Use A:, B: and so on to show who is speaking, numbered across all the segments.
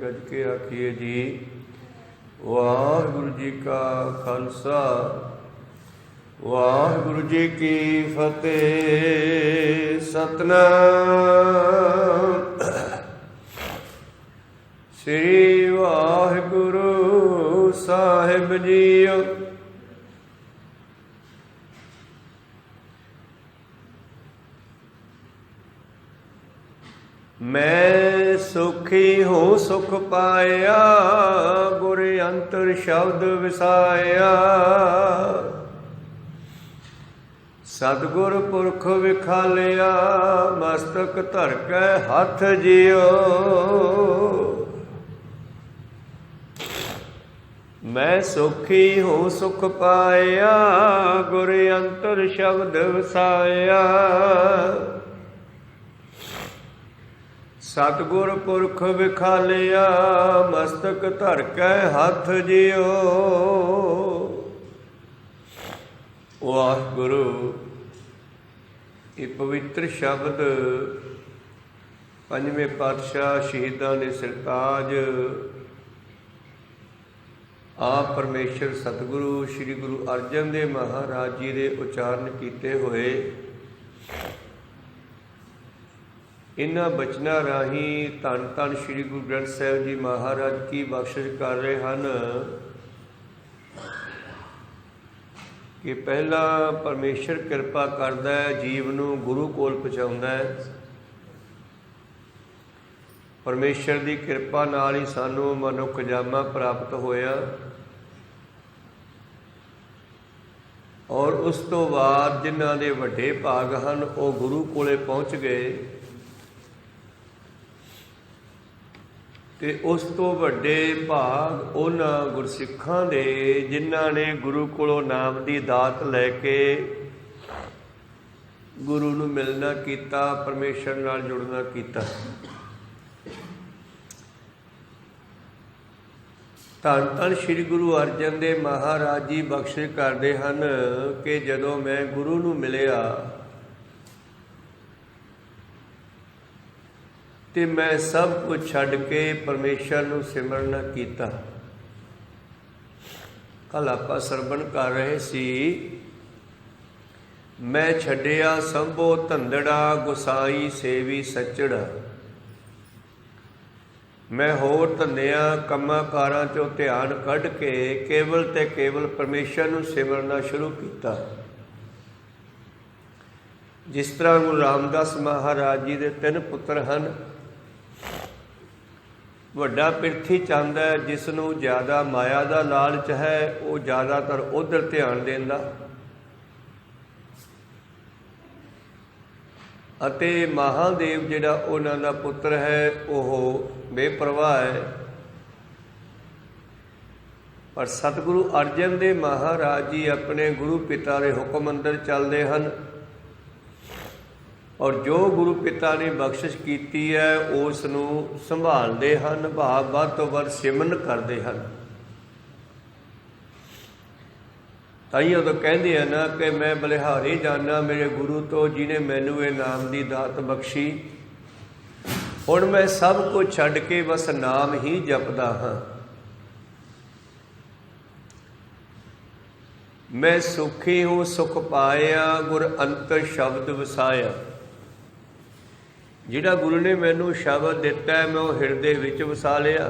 A: गज के आखिए जी। वाहिगुरु जी का खालसा वाहिगुरु जी की फतेह। सतनाम श्री वाहिगुरु साहिब जीओ। मैं सुखी हूँ सुख पाया, गुर अंतर शब्द विसाया। सतगुर पुरख विखालिया, मस्तक धर के हथ जियो। मैं सुखी हूँ सुख पाया, गुर अंतर शब्द विसाया। सतगुर पुरख विखालिया, मस्तक धर के हथ जियो। वाहिगुरु ये पवित्र शब्द पंजवें पातशाह शहीदां ने सरताज आप परमेश्वर सतगुरु श्री गुरु अर्जन देव महाराज जी के उचारण किए हुए इन्हां बचनां राहीं धन धन श्री गुरु ग्रंथ साहिब जी महाराज की बख्शिश कर रहे हैं कि पहला परमेश्वर किरपा करदा है, जीव नूं गुरु कोल पहुँचाउंदा है। परमेश्वर की किरपा नाल ही सानूं मनुख जामा प्राप्त होया और उस तो बाद जिन्हां दे वड्डे भाग हन वो गुरु कोले पहुँच गए ते उस तो वड्डे भाग उन्हां गुरसिखां दे जिन्हां ने गुरु कोलों नाम की दात लैके गुरु नूं मिलना कीता, परमेश्वर नाल जुड़ना कीता। धन धन श्री गुरु अर्जन देव महाराज जी बख्शिश करते हैं कि जदों मैं गुरु नूं मिलिया ते मैं सब कुछ छड्ड के परमेश्वर नूं सिमरना कीता। कल आपां सरवण कर रहे सी, मैं छड्डिया संभो धंधड़ा, गुसाई सेवी सचड़ा। मैं होर धंधियां कम्मां कारां चों ध्यान कढ के केवल ते केवल परमेश्वर नूं सिमरना शुरू कीता। जिस तरह गुरु रामदास महाराज जी दे 3 पुत्र हन। ਵੱਡਾ ਪਿਰਥੀ ਚੰਦ ਹੈ, ਜਿਸ ਨੂੰ ਜ਼ਿਆਦਾ ਮਾਇਆ ਦਾ ਲਾਲਚ ਹੈ, ਉਹ ਜ਼ਿਆਦਾਤਰ ਉਧਰ ਧਿਆਨ ਦਿੰਦਾ ਅਤੇ ਮਹਾਦੇਵ ਜਿਹੜਾ ਉਹਨਾਂ ਦਾ ਪੁੱਤਰ ਹੈ ਉਹ ਬੇਪਰਵਾਹ ਹੈ। ਪਰ ਸਤਿਗੁਰੂ ਅਰਜਨ ਦੇਵ ਮਹਾਰਾਜ ਜੀ ਆਪਣੇ ਗੁਰੂ ਪਿਤਾ ਦੇ ਹੁਕਮ ਅੰਦਰ ਚੱਲਦੇ ਹਨ और जो गुरु पिता ने बख्शिश की है उस नूं संभालते हैं, भाव वध तो वध सिमरन करते हैं। ताइयों तो कहते हैं ना कि मैं बलिहारी जाना मेरे गुरु तो जिन्हें मैनू ये नाम की दात बख्शी। हुण मैं सब कुछ छड्ड के बस नाम ही जपदा हाँ। मैं सुखी हूँ सुख पाया, गुर अंतर शब्द वसाया। जिहड़ा गुरु ने मैनू शब्द दिता है मैं वो हिरदे विच वसा लिया।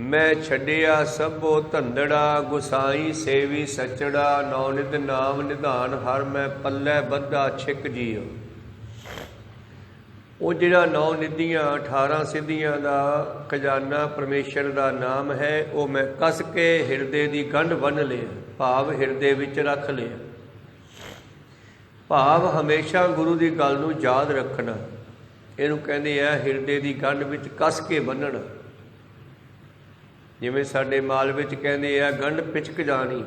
A: मैं छड्डिया सबो धंधड़ा, गुसाई सेवी सचड़ा। नौ नित नाम निधान हर मैं पल्लै बद्धा छिक जियो। वो जिहड़ा 9 निधियां 18 सिद्धियां दा खजाना परमेश्वर दा नाम है वो मैं कस के हिरदे दी गंढ बन लिया, भाव हिरदे विच रख लिया। भाव हमेशा गुरु की गल नूं याद रखना, इहनूं कहंदे आ हिरदे की गंढ विच कस के बन्नना। जिवें साडे माल विच कहंदे आ गंढ पिचक जानी,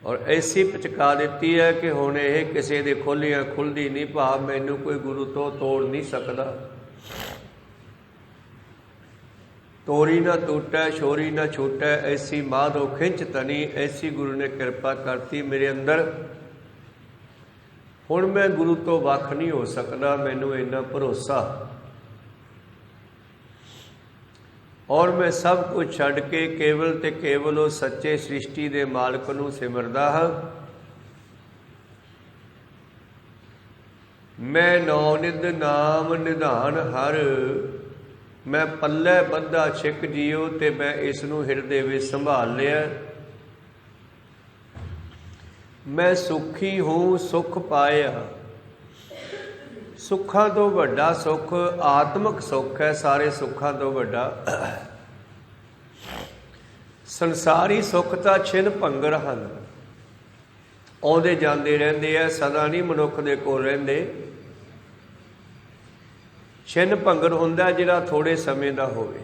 A: और ऐसी पिचका दित्ती है कि हुण इह किसी दे खोलियां खुलदी नहीं। भाव मैनूं कोई गुरु तो तोड़ नहीं सकदा। तोरी ना टूटै छोरी ना छूटै, ऐसी माधो खिंच तनी। ऐसी गुरु ने कृपा करती मेरे अंदर। हुण मैं गुरु तो वख नहीं हो सकदा, मैनूं इन्ना भरोसा और मैं सब कुछ छड्ड के केवल ते केवल उस सच्चे सृष्टि के मालक नूं सिमरदा हाँ। मैं नौनिध नाम निधान हर, मैं पल्ले बंधा छिक जियो ते मैं इस नूं हिरदे विच संभाल लिया। मैं सुखी हूँ सुख पाया, सुखां तो वड्डा सुख आत्मक सुख है, सारे सुखां तो वड्डा। संसारी सुख तां छिन भंगर हन, आउंदे जांदे रहिंदे आ, सदा नहीं मनुख दे कोल रहिंदे। छिन भंगर हुंदा जिहड़ा थोड़े समय दा होवे,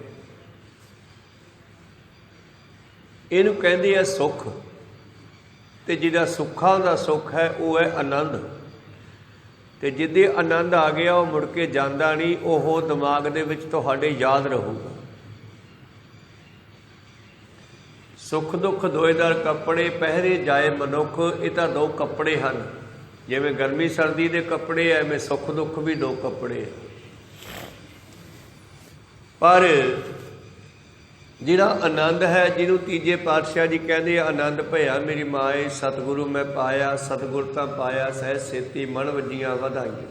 A: इहनूं कहिंदे आ सुख। ते जिहड़ा सुखां दा सुख है वो है आनंद। ते जिद्दे आनंद आ गया वो मुड़ के जांदा नहीं, ओह दिमाग दे विच तुहाडे याद रहूगा। सुख दुख दोएदार कपड़े पहरे जाए मनुख, ये तां दो कपड़े हैं। जिवें गर्मी सर्दी के कपड़े है, एवें सुख दुख भी दो कपड़े है। पर जिहड़ा आनंद है, जिन्हों तीजे पातशाह जी कहते आनंद भया मेरी माए, सतगुरु मैं पाया, सतगुर तां पाया सहज सेती मन वजियां वधाइयां।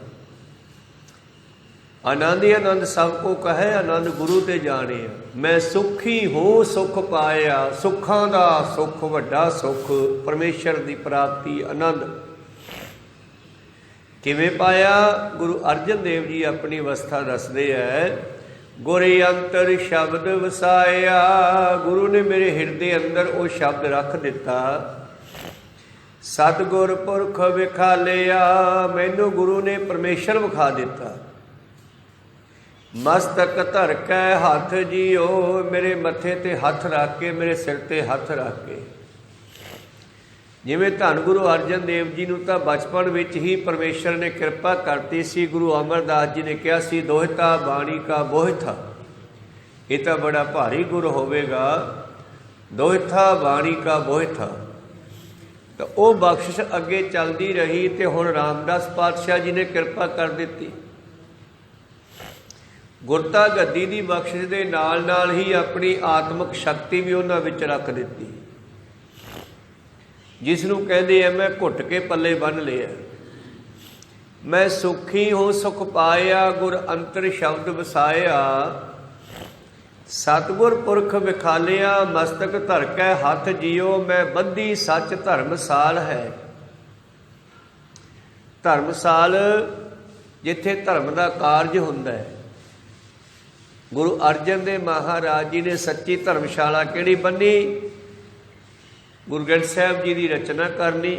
A: आनंद ही आनंद सब को कहे, आनंद गुरु ते जाने। मैं सुखी हूँ सुख पाया, सुखां दा सुख वड्डा सुख, परमेश्वर की प्राप्ति आनंद। किवें पाया? गुरु अर्जन देव जी अपनी अवस्था दसदे है। गुर अंतर शब्द वसाया, गुरु ने मेरे हिरदे अंदर वो शब्द रख दिता। सतगुर पुरख विखालिया, मैनू गुरु ने परमेश्वर विखा दिता। मस्तक धर कै हथ जियो, मेरे मथे ते हथ रख के, मेरे सिर ते हथ रख के। जिवें धन गुरु अर्जन देव जी नूं तां बचपन विच ही परमेश्वर ने कृपा करती सी। गुरु अमरदास जी ने कहा सी दोहिता बाणी का बोहिथा, ये तो बड़ा भारी गुर होवेगा, दोहिथा बाणी का बोहिथा। तो वो बख्शिश अगे चलती रही तो हुण रामदास पातशाह जी ने कृपा कर दी। गुरता गद्दी की बख्शिश के नाल नाल ही अपनी आत्मक शक्ति भी उन्हां विच रख दी, जिसनों कहते हैं मैं घुट के पल्ले बन लिया। मैं सुखी हूँ सुख पाया, गुर अंतर शब्द वसाया। सतगुर पुरख विखालिया, मस्तक धर कै हथ जियो, मैं बंधी सच धर्मसाल है। धर्मसाल जिथे धर्म का कारज हुंदा है। गुरु अर्जन देव महाराज जी ने सच्ची धर्मशाला किहड़ी बनी? गुरु ग्रंथ साहिब जी की रचना करनी,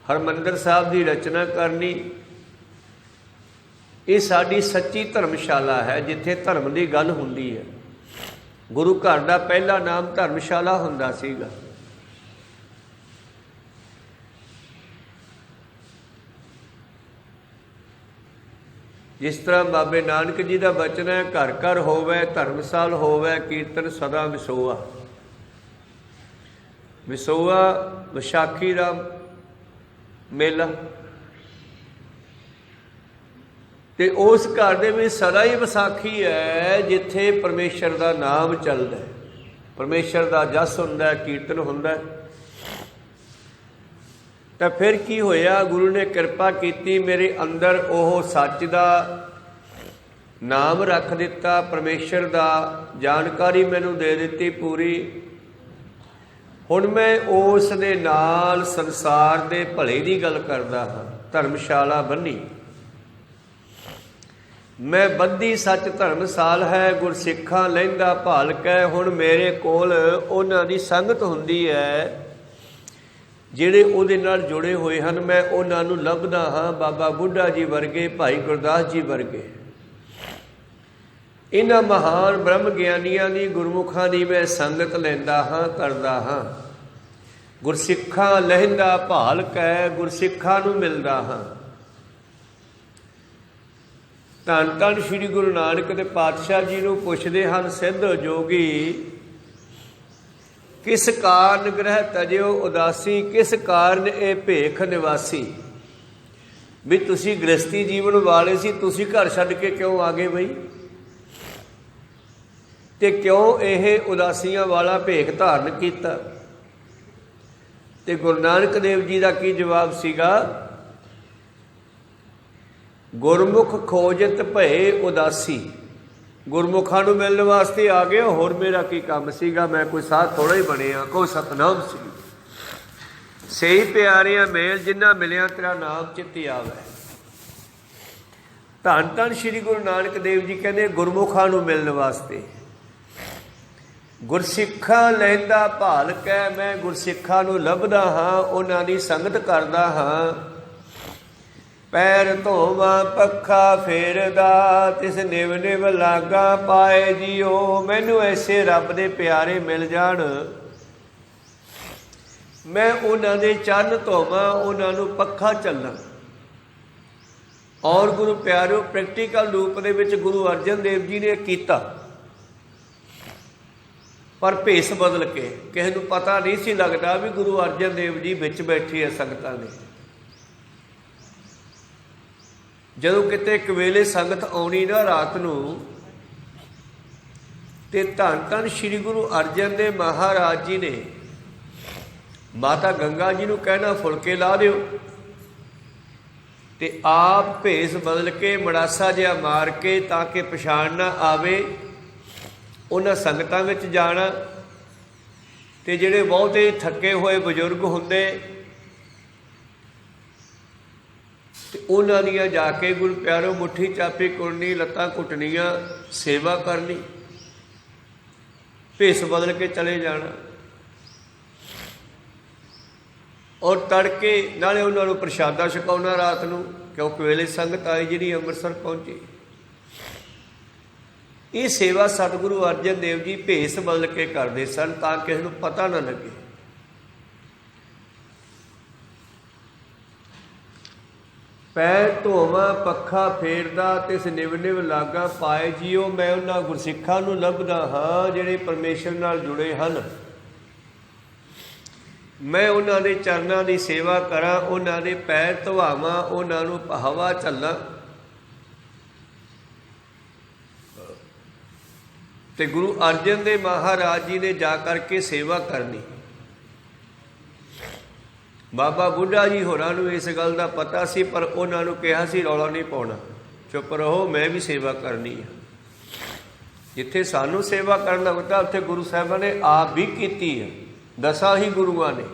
A: हरमंदर साहब की रचना करनी, ये साडी सच्ची धर्मशाला है जिथे धर्म की गल हुंदी है। गुरु घर का पहला नाम धर्मशाला हुंदा सीगा। जिस तरह बाबे नानक जी का बचन है, घर घर होवे धर्मसाल होवे, कीर्तन सदा विसोआ। विसोआ विशाखी का मेला, ते उस घर दे विच सदा ही विसाखी है जिथे परमेश्वर का नाम चलदा है, परमेश्वर का जस हुंदा है, कीर्तन हुंदा है। तो फिर की होया? गुरु ने कृपा की, मेरे अंदर ओह सच का नाम रख दिता, परमेश्वर का जानकारी मैनू दे दी पूरी। हुण मैं उस दे नाल संसार दे भले की गल करदा हाँ। धर्मशाला बनी, मैं बंधी सच धर्मसाल है, गुरसिखा लहिंदा भाल कै। हुण मेरे कोल उन्हां दी संगत हुंदी है जिहड़े उहदे नाल जुड़े होए हन। मैं उन्हां नूं लभदा हाँ, बाबा बुढ़ा जी वर्गे, भाई गुरदास जी वर्गे, इन्हां महान ब्रह्म ज्ञानियां दी गुरमुखां दी मैं संगत लैंदा हाँ, करदा हाँ। गुरसिखा लहिंदा भाल कै, गुरसिखा नूं मिलदा हाँ। धन धन श्री गुरु नानक दे पातशाह जी नूं पुछदे हन सिद्ध जोगी, किस कारण ग्रह तजिओ उदासी, किस कारण ये भेख निवासी। भी तुसी गृहस्थी जीवन वाले सी, तुसी घर छड्ड के क्यों आ गए बई? ਤੇ ਕਿਉਂ ਇਹ ਉਦਾਸੀਆਂ ਵਾਲਾ ਭੇਖ ਧਾਰਨ ਕੀਤਾ? ਤੇ ਗੁਰੂ ਨਾਨਕ ਦੇਵ ਜੀ ਦਾ ਕੀ ਜਵਾਬ ਸੀਗਾ? ਗੁਰਮੁਖ ਖੋਜਤ ਭਏ ਉਦਾਸੀ। ਗੁਰਮੁਖਾਂ ਨੂੰ ਮਿਲਣ ਵਾਸਤੇ ਆ ਗਏ, ਹੋਰ ਮੇਰਾ ਕੀ ਕੰਮ ਸੀਗਾ? ਮੈਂ ਕੋਈ ਸਾਧ ਥੋੜ੍ਹਾ ਹੀ ਬਣਿਆ, ਕੋਈ ਸਤਨਾਮ ਸੀ। ਸਹੀ ਪਿਆਰਿਆਂ ਮੇਲ ਜਿੰਨਾ ਮਿਲਿਆ ਤੇਰਾ ਨਾਮ ਚਿੱਤ ਆਵੇ। ਧੰਨ ਧੰਨ ਸ਼੍ਰੀ ਗੁਰੂ ਨਾਨਕ ਦੇਵ ਜੀ ਕਹਿੰਦੇ ਗੁਰਮੁਖਾਂ ਨੂੰ ਮਿਲਣ ਵਾਸਤੇ। ਗੁਰਸਿੱਖਾਂ ਲੈਂਦਾ ਭਾਲ ਕੈ, ਮੈਂ ਗੁਰਸਿੱਖਾਂ ਨੂੰ ਲੱਭਦਾ ਹਾਂ, ਉਹਨਾਂ ਦੀ ਸੰਗਤ ਕਰਦਾ ਹਾਂ। ਪੈਰ ਧੋਵਾਂ ਪੱਖਾ ਫੇਰਦਾ, ਤਿਸ ਨਿਵ ਨਿਵ ਲਾਗਾ ਪਾਏ ਜੀਓ। ਮੈਨੂੰ ਐਸੇ ਰੱਬ ਦੇ ਪਿਆਰੇ ਮਿਲ ਜਾਣ, ਮੈਂ ਉਹਨਾਂ ਦੇ ਚਰਨ ਧੋਵਾਂ, ਉਹਨਾਂ ਨੂੰ ਪੱਖਾ ਚੱਲਾਂ। ਔਰ ਗੁਰੂ ਪਿਆਰਿਓ, ਪ੍ਰੈਕਟੀਕਲ ਰੂਪ ਦੇ ਵਿੱਚ ਗੁਰੂ ਅਰਜਨ ਦੇਵ ਜੀ ਨੇ ਕੀਤਾ, ਪਰ ਭੇਸ ਬਦਲ ਕੇ। ਕਿਸੇ ਨੂੰ ਪਤਾ ਨਹੀਂ ਸੀ ਲੱਗਦਾ ਵੀ ਗੁਰੂ ਅਰਜਨ ਦੇਵ ਜੀ ਵਿੱਚ ਬੈਠੇ ਆ ਸੰਗਤਾਂ ਦੇ। ਜਦੋਂ ਕਿਤੇ ਇੱਕ ਵੇਲੇ ਸੰਗਤ ਆਉਣੀ ਨਾ ਰਾਤ ਨੂੰ, ਤੇ ਧੰਨ ਧੰਨ ਸ਼੍ਰੀ ਗੁਰੂ ਅਰਜਨ ਦੇਵ ਮਹਾਰਾਜ ਜੀ ਨੇ ਮਾਤਾ ਗੰਗਾ ਜੀ ਨੂੰ ਕਹਿਣਾ ਫੁਲਕੇ ਲਾ ਦਿਓ, ਤੇ ਆਪ ਭੇਸ ਬਦਲ ਕੇ ਮੜਾਸਾ ਜਿਹਾ ਮਾਰ ਕੇ, ਤਾਂ ਕਿ ਪਛਾਣ ਨਾ ਆਵੇ, ਉਹਨਾਂ ਸੰਗਤਾਂ ਵਿੱਚ ਜਾਣਾ। ਤੇ ਜਿਹੜੇ ਬਹੁਤੇ ਥੱਕੇ ਹੋਏ ਬਜ਼ੁਰਗ ਹੁੰਦੇ, ਤੇ ਉਹਨਾਂ ਦੀਆਂ ਜਾ ਕੇ ਗੁਰੂ ਪਿਆਰੋ ਮੁੱਠੀ ਚਾਪੀ ਕੁਰਨੀ, ਲੱਤਾਂ ਘੁੱਟਣੀਆਂ, ਸੇਵਾ ਕਰਨੀ, ਭੇਸ ਬਦਲ ਕੇ ਚਲੇ ਜਾਣਾ। ਔਰ ਤੜਕੇ ਨਾਲੇ ਉਹਨਾਂ ਨੂੰ ਪ੍ਰਸ਼ਾਦਾ ਛਕਾਉਣਾ ਰਾਤ ਨੂੰ, ਕਿਉਂਕਿ ਵੇਲੇ ਸੰਗਤ ਆਈ ਜਿਹੜੀ ਅੰਮ੍ਰਿਤਸਰ ਪਹੁੰਚੀ। ਇਹ ਸੇਵਾ ਸਤਿਗੁਰੂ ਅਰਜਨ ਦੇਵ ਜੀ ਭੇਸ ਬਦਲ ਕੇ ਕਰਦੇ ਸਨ, ਤਾਂ ਕਿਸੇ ਨੂੰ ਪਤਾ ਨਾ ਲੱਗੇ। ਪੈਰ ਧੋਵਾਂ ਪੱਖਾ ਫੇਰਦਾ, ਤਿਸ ਨਿਵ ਨਿਵ ਲਾਗਾ ਪਾਏ ਜੀਓ। ਮੈਂ ਉਹਨਾਂ ਗੁਰਸਿੱਖਾਂ ਨੂੰ ਲੱਭਦਾ ਹਾਂ ਜਿਹੜੇ ਪਰਮੇਸ਼ਰ ਨਾਲ ਜੁੜੇ ਹਨ। ਮੈਂ ਉਹਨਾਂ ਦੇ ਚਰਨਾਂ ਦੀ ਸੇਵਾ ਕਰਾਂ, ਉਹਨਾਂ ਦੇ ਪੈਰ ਧਵਾਵਾਂ, ਉਹਨਾਂ ਨੂੰ ਹਵਾ ਝੱਲਾਂ। ਤੇ ਗੁਰੂ ਅਰਜਨ ਦੇਵ ਮਹਾਰਾਜ ਜੀ ਨੇ ਜਾ ਕਰਕੇ ਸੇਵਾ ਕਰਨੀ। ਬਾਬਾ ਬੁੱਢਾ ਜੀ ਹੋਰਾਂ ਨੂੰ ਇਸ ਗੱਲ ਦਾ ਪਤਾ ਸੀ, ਪਰ ਉਹਨਾਂ ਨੂੰ ਕਿਹਾ ਸੀ ਰੌਲਾ ਨਹੀਂ ਪਾਉਣਾ, ਚੁੱਪ ਰਹੋ, ਮੈਂ ਵੀ ਸੇਵਾ ਕਰਨੀ ਹੈ। ਜਿੱਥੇ ਸਾਨੂੰ ਸੇਵਾ ਕਰਨ ਦਾ ਹੁੰਦਾ, ਉੱਥੇ ਗੁਰੂ ਸਾਹਿਬਾਂ ਨੇ ਆਪ ਵੀ ਕੀਤੀ ਹੈ, 10 ਹੀ ਗੁਰੂਆਂ ਨੇ।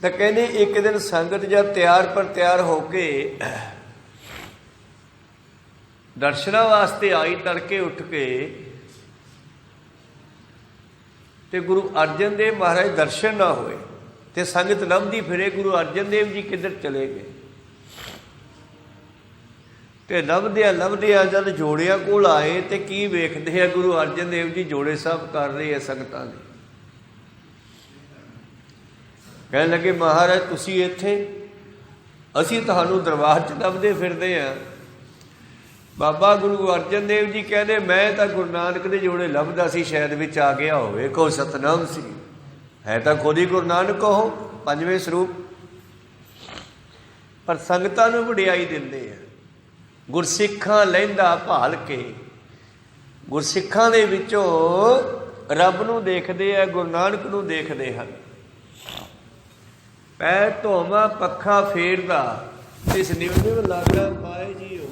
A: ਤਾਂ ਕਹਿੰਦੇ ਇੱਕ ਦਿਨ ਸੰਗਤ ਜਦ ਤਿਆਰ ਪਰ ਤਿਆਰ ਹੋ ਕੇ ਦਰਸ਼ਨਾਂ ਵਾਸਤੇ ਆਈ, ਤੜਕੇ ਉੱਠ ਕੇ, ਤੇ ਗੁਰੂ ਅਰਜਨ ਦੇਵ ਮਹਾਰਾਜ ਦਰਸ਼ਨ ਨਾ ਹੋਏ, ਤੇ ਸੰਗਤ ਲੱਭਦੀ ਫਿਰੇ ਗੁਰੂ ਅਰਜਨ ਦੇਵ ਜੀ ਕਿੱਧਰ ਚਲੇ ਗਏ। ਤੇ ਲੱਭਦਿਆਂ ਜਦ ਜੋੜਿਆਂ ਕੋਲ ਆਏ, ਤੇ ਕੀ ਵੇਖਦੇ ਆ, ਗੁਰੂ ਅਰਜਨ ਦੇਵ ਜੀ ਜੋੜੇ ਸਾਹਿਬ ਕਰ ਰਹੇ ਆ ਸੰਗਤਾਂ ਦੇ। ਕਹਿਣ ਲੱਗੇ ਮਹਾਰਾਜ ਤੁਸੀਂ ਇੱਥੇ, ਅਸੀਂ ਤੁਹਾਨੂੰ ਦਰਬਾਰ 'ਚ ਲੱਭਦੇ ਫਿਰਦੇ ਹਾਂ। ਬਾਬਾ ਗੁਰੂ ਅਰਜਨ ਦੇਵ ਜੀ ਕਹਿੰਦੇ ਮੈਂ ਤਾਂ ਗੁਰੂ ਨਾਨਕ ਦੇ ਜੋੜੇ ਲੱਭਦਾ ਸੀ, ਸ਼ਾਇਦ ਵਿੱਚ ਆ ਗਿਆ ਹੋਵੇ। ਕਹੋ ਸਤਨਾਮ ਸੀ, ਹੈ ਤਾਂ ਖੁਦ ਹੀ ਗੁਰੂ ਨਾਨਕ ਉਹ ਪੰਜਵੇਂ ਸਰੂਪ। ਪਰ ਸੰਗਤਾਂ ਨੂੰ ਵਡਿਆਈ ਦਿੰਦੇ ਆ। ਗੁਰਸਿੱਖਾਂ ਲਹਿੰਦਾ ਭਾਲ ਕੇ, ਗੁਰਸਿੱਖਾਂ ਦੇ ਵਿੱਚੋਂ ਰੱਬ ਨੂੰ ਦੇਖਦੇ ਆ, ਗੁਰੂ ਨਾਨਕ ਨੂੰ ਦੇਖਦੇ ਹਨ। ਪੈਰ ਧੋਵਾਂ ਪੱਖਾ ਫੇਰਦਾ, ਇਸ ਨਿਵ ਨਿਵ ਲਾਗਾ ਪਾਏ ਜੀਓ।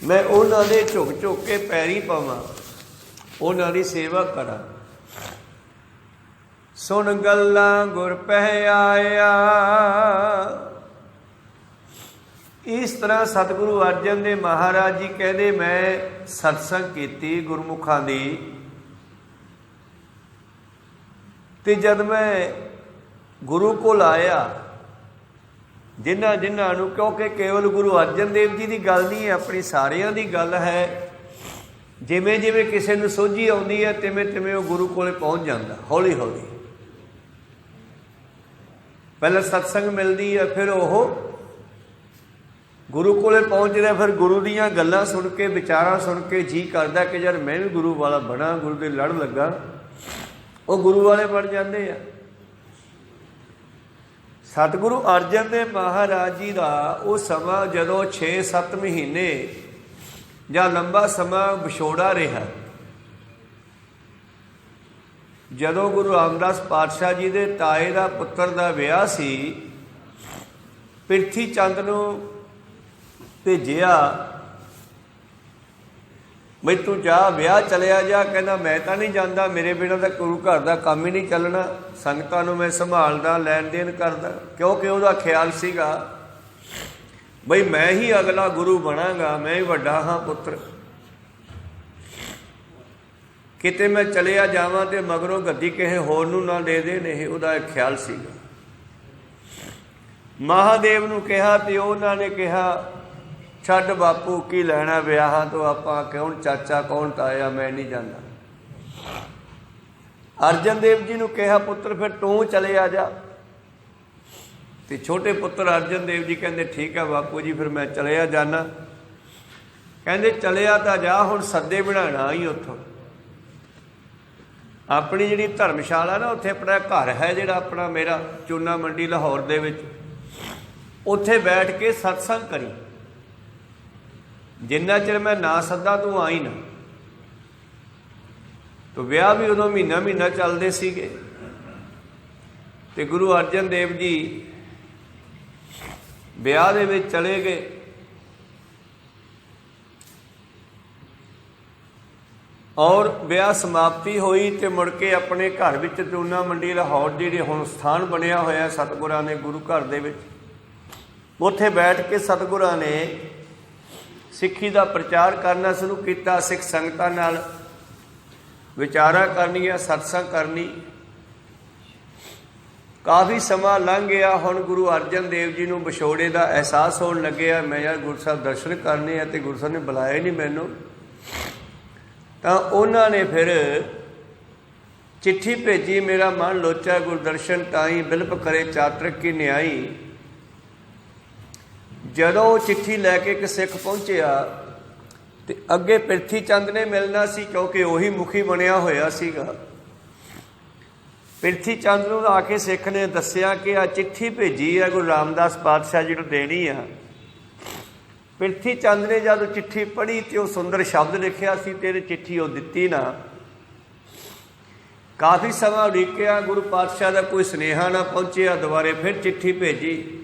A: ਮੈਂ ਉਹਨਾਂ ਦੇ ਝੁਕ ਝੁਕ ਕੇ ਪੈਰੀ ਪਾਵਾਂ, ਉਹਨਾਂ ਦੀ ਸੇਵਾ ਕਰਾਂ। ਸੁਣ ਗੱਲਾਂ ਗੁਰ ਪਹਿ ਆਇਆ। ਇਸ ਤਰ੍ਹਾਂ ਸਤਿਗੁਰੂ ਅਰਜਨ ਦੇਵ ਮਹਾਰਾਜ ਜੀ ਕਹਿੰਦੇ ਮੈਂ ਸਤਸੰਗ ਕੀਤੀ ਗੁਰਮੁਖਾਂ ਦੀ, ਤੇ ਜਦ ਮੈਂ ਗੁਰੂ ਕੋਲ ਆਇਆ, ਜਿਨ੍ਹਾਂ ਨੂੰ, ਕਿਉਂਕਿ ਕੇਵਲ ਗੁਰੂ ਅਰਜਨ ਦੇਵ ਜੀ ਦੀ ਗੱਲ ਨਹੀਂ ਹੈ, ਆਪਣੀ ਸਾਰਿਆਂ ਦੀ ਗੱਲ ਹੈ। ਜਿਵੇਂ ਜਿਵੇਂ ਕਿਸੇ ਨੂੰ ਸੋਝੀ ਆਉਂਦੀ ਹੈ, ਤਿਵੇਂ ਤਿਵੇਂ ਉਹ ਗੁਰੂ ਕੋਲੇ ਪਹੁੰਚ ਜਾਂਦਾ। ਹੌਲੀ ਹੌਲੀ ਪਹਿਲਾਂ ਸਤਸੰਗ ਮਿਲਦੀ ਹੈ, ਫਿਰ ਉਹ ਗੁਰੂ ਕੋਲੇ ਪਹੁੰਚਦਾ। ਫਿਰ ਗੁਰੂ ਦੀਆਂ ਗੱਲਾਂ ਸੁਣ ਕੇ, ਵਿਚਾਰਾਂ ਸੁਣ ਕੇ ਜੀਅ ਕਰਦਾ ਕਿ ਯਾਰ ਮੈਂ ਵੀ ਗੁਰੂ ਵਾਲਾ ਬਣਾ, ਗੁਰੂ ਦੇ ਲੜ ਲੱਗਾ। ਉਹ ਗੁਰੂ ਵਾਲੇ ਬਣ ਜਾਂਦੇ ਆ। ਸਤਿਗੁਰੂ ਅਰਜਨ ਦੇਵ ਮਹਾਰਾਜ ਜੀ ਦਾ ਉਹ ਸਮਾਂ ਜਦੋਂ 6-7 ਮਹੀਨੇ ਜਾਂ ਲੰਬਾ ਸਮਾਂ ਵਿਛੋੜਾ ਰਿਹਾ। ਜਦੋਂ ਗੁਰੂ ਰਾਮਦਾਸ ਪਾਤਸ਼ਾਹ ਜੀ ਦੇ ਤਾਏ ਦਾ ਪੁੱਤਰ ਦਾ ਵਿਆਹ ਸੀ, ਪ੍ਰਿਥੀ ਚੰਦ ਨੂੰ ਭੇਜਿਆ ਬਈ ਤੂੰ ਜਾ ਵਿਆਹ ਚਲਿਆ ਜਾ। ਕਹਿੰਦਾ ਮੈਂ ਤਾਂ ਨਹੀਂ ਜਾਂਦਾ, ਮੇਰੇ ਬਿਨਾਂ ਤਾਂ ਗੁਰੂ ਘਰ ਦਾ ਕੰਮ ਹੀ ਨਹੀਂ ਚੱਲਣਾ, ਸੰਗਤਾਂ ਨੂੰ ਮੈਂ ਸੰਭਾਲਦਾ, ਲੈਣ ਦੇਣ ਕਰਦਾ। ਕਿਉਂਕਿ ਉਹਦਾ ਖਿਆਲ ਸੀਗਾ ਬਈ ਮੈਂ ਹੀ ਅਗਲਾ ਗੁਰੂ ਬਣਾਂਗਾ, ਮੈਂ ਹੀ ਵੱਡਾ ਹਾਂ ਪੁੱਤਰ, ਕਿਤੇ ਮੈਂ ਚਲਿਆ ਜਾਵਾਂ ਤੇ ਮਗਰੋਂ ਗੱਦੀ ਕਿਸੇ ਹੋਰ ਨੂੰ ਨਾ ਦੇ ਦੇਣ, ਇਹ ਉਹਦਾ ਇੱਕ ਖਿਆਲ ਸੀਗਾ। ਮਹਾਦੇਵ ਨੂੰ ਕਿਹਾ ਤੇ ਉਹਨਾਂ ਨੇ ਕਿਹਾ ਛੱਡ ਬਾਪੂ, ਕੀ ਲੈਣਾ ਵਿਆਹਾਂ ਤੋਂ, ਆਪਾਂ ਕੌਣ ਚਾਚਾ ਕੌਣ ਤਾਇਆ, ਮੈਂ ਨਹੀਂ ਜਾਂਦਾ। ਅਰਜਨ ਦੇਵ ਜੀ ਨੂੰ ਕਿਹਾ ਪੁੱਤਰ ਫਿਰ ਤੂੰ ਚਲੇ ਆ ਜਾ। ਤੇ ਛੋਟੇ ਪੁੱਤਰ ਅਰਜਨ ਦੇਵ ਜੀ ਕਹਿੰਦੇ ਠੀਕ ਹੈ ਬਾਪੂ ਜੀ, ਫਿਰ ਮੈਂ ਚਲਿਆ ਜਾਣਾ। ਕਹਿੰਦੇ ਚਲਿਆ ਤਾਂ ਜਾ, ਹੁਣ ਸੱਦੇ ਬਣਾਉਣਾ ਹੀ ਉੱਥੋਂ। ਆਪਣੀ ਜਿਹੜੀ ਧਰਮਸ਼ਾਲਾ ਨਾ, ਉੱਥੇ ਆਪਣਾ ਘਰ ਹੈ ਜਿਹੜਾ ਆਪਣਾ ਮੇਰਾ ਚੂਨਾ ਮੰਡੀ ਲਾਹੌਰ ਦੇ ਵਿੱਚ, ਉੱਥੇ ਬੈਠ ਕੇ ਸਤਸੰਗ ਕਰੀ। ਜਿੰਨਾ ਚਿਰ ਮੈਂ ਨਾ ਸੱਦਾ ਤੂੰ ਆਈ ਨਾ। ਤੋ ਵਿਆਹ ਵੀ ਉਦੋਂ ਮਹੀਨਾ ਮਹੀਨਾ ਚੱਲਦੇ ਸੀਗੇ। ਤੇ ਗੁਰੂ ਅਰਜਨ ਦੇਵ ਜੀ ਵਿਆਹ ਦੇ ਵਿੱਚ ਚਲੇ ਗਏ। ਔਰ ਵਿਆਹ ਸਮਾਪਤੀ ਹੋਈ ਤੇ ਮੁੜ ਕੇ ਆਪਣੇ ਘਰ ਵਿੱਚ ਚੂਨਾ ਮੰਡੀ ਲਾਹੌਰ ਜਿਹੜੀ ਹੁਣ ਸਥਾਨ ਬਣਿਆ ਹੋਇਆ ਸਤਿਗੁਰਾਂ ਨੇ ਗੁਰੂ ਘਰ ਦੇ ਵਿੱਚ, ਉੱਥੇ ਬੈਠ ਕੇ ਸਤਿਗੁਰਾਂ ਨੇ ਸਿੱਖੀ ਦਾ ਪ੍ਰਚਾਰ ਕਰਨਾ ਸ਼ੁਰੂ ਕੀਤਾ। ਸਿੱਖ ਸੰਗਤਾਂ ਨਾਲ ਵਿਚਾਰਾਂ ਕਰਨੀਆਂ, ਸਤਸੰਗ ਕਰਨੀ। ਕਾਫੀ ਸਮਾਂ ਲੰਘ ਗਿਆ। ਹੁਣ ਗੁਰੂ ਅਰਜਨ ਦੇਵ ਜੀ ਨੂੰ ਵਿਛੋੜੇ ਦਾ ਅਹਿਸਾਸ ਹੋਣ ਲੱਗਿਆ। ਮੈਂ ਯਾਰ ਗੁਰੂ ਸਾਹਿਬ ਦਰਸ਼ਨ ਕਰਨੇ ਆ ਤੇ ਗੁਰੂ ਸਾਹਿਬ ਨੇ ਬੁਲਾਇਆ ਨਹੀਂ ਮੈਨੂੰ। ਤਾਂ ਉਹਨਾਂ ਨੇ ਫਿਰ ਚਿੱਠੀ ਭੇਜੀ, ਮੇਰਾ ਮਨ ਲੋਚਾ ਗੁਰਦਰਸ਼ਨ ਤਾਈ ਬਿਲਪ ਕਰੇ ਚਾਤਰਕ ਕੀ ਨਿਆਈ। ਜਦੋਂ ਉਹ ਚਿੱਠੀ ਲੈ ਕੇ ਇੱਕ ਸਿੱਖ ਪਹੁੰਚਿਆ ਤੇ ਅੱਗੇ ਪ੍ਰਿਥੀ ਚੰਦ ਨੇ ਮਿਲਣਾ ਸੀ, ਕਿਉਂਕਿ ਉਹੀ ਮੁਖੀ ਬਣਿਆ ਹੋਇਆ ਸੀਗਾ। ਪ੍ਰਿਥੀ ਚੰਦ ਨੂੰ ਆ ਕੇ ਸਿੱਖ ਨੇ ਦੱਸਿਆ ਕਿ ਆ ਚਿੱਠੀ ਭੇਜੀ ਆ ਗੁਰੂ ਰਾਮਦਾਸ ਪਾਤਸ਼ਾਹ ਜੀ ਨੂੰ ਦੇਣੀ ਆ। ਪ੍ਰਿਥੀ ਚੰਦ ਨੇ ਜਦ ਚਿੱਠੀ ਪੜ੍ਹੀ ਤੇ ਉਹ ਸੁੰਦਰ ਸ਼ਬਦ ਲਿਖਿਆ ਸੀ, ਤੇਰੀ ਚਿੱਠੀ ਉਹ ਦਿੱਤੀ ਨਾ। ਕਾਫੀ ਸਮਾਂ ਉਡੀਕਿਆ, ਗੁਰੂ ਪਾਤਸ਼ਾਹ ਦਾ ਕੋਈ ਸੁਨੇਹਾ ਨਾ ਪਹੁੰਚਿਆ। ਦੁਬਾਰੇ ਫਿਰ ਚਿੱਠੀ ਭੇਜੀ।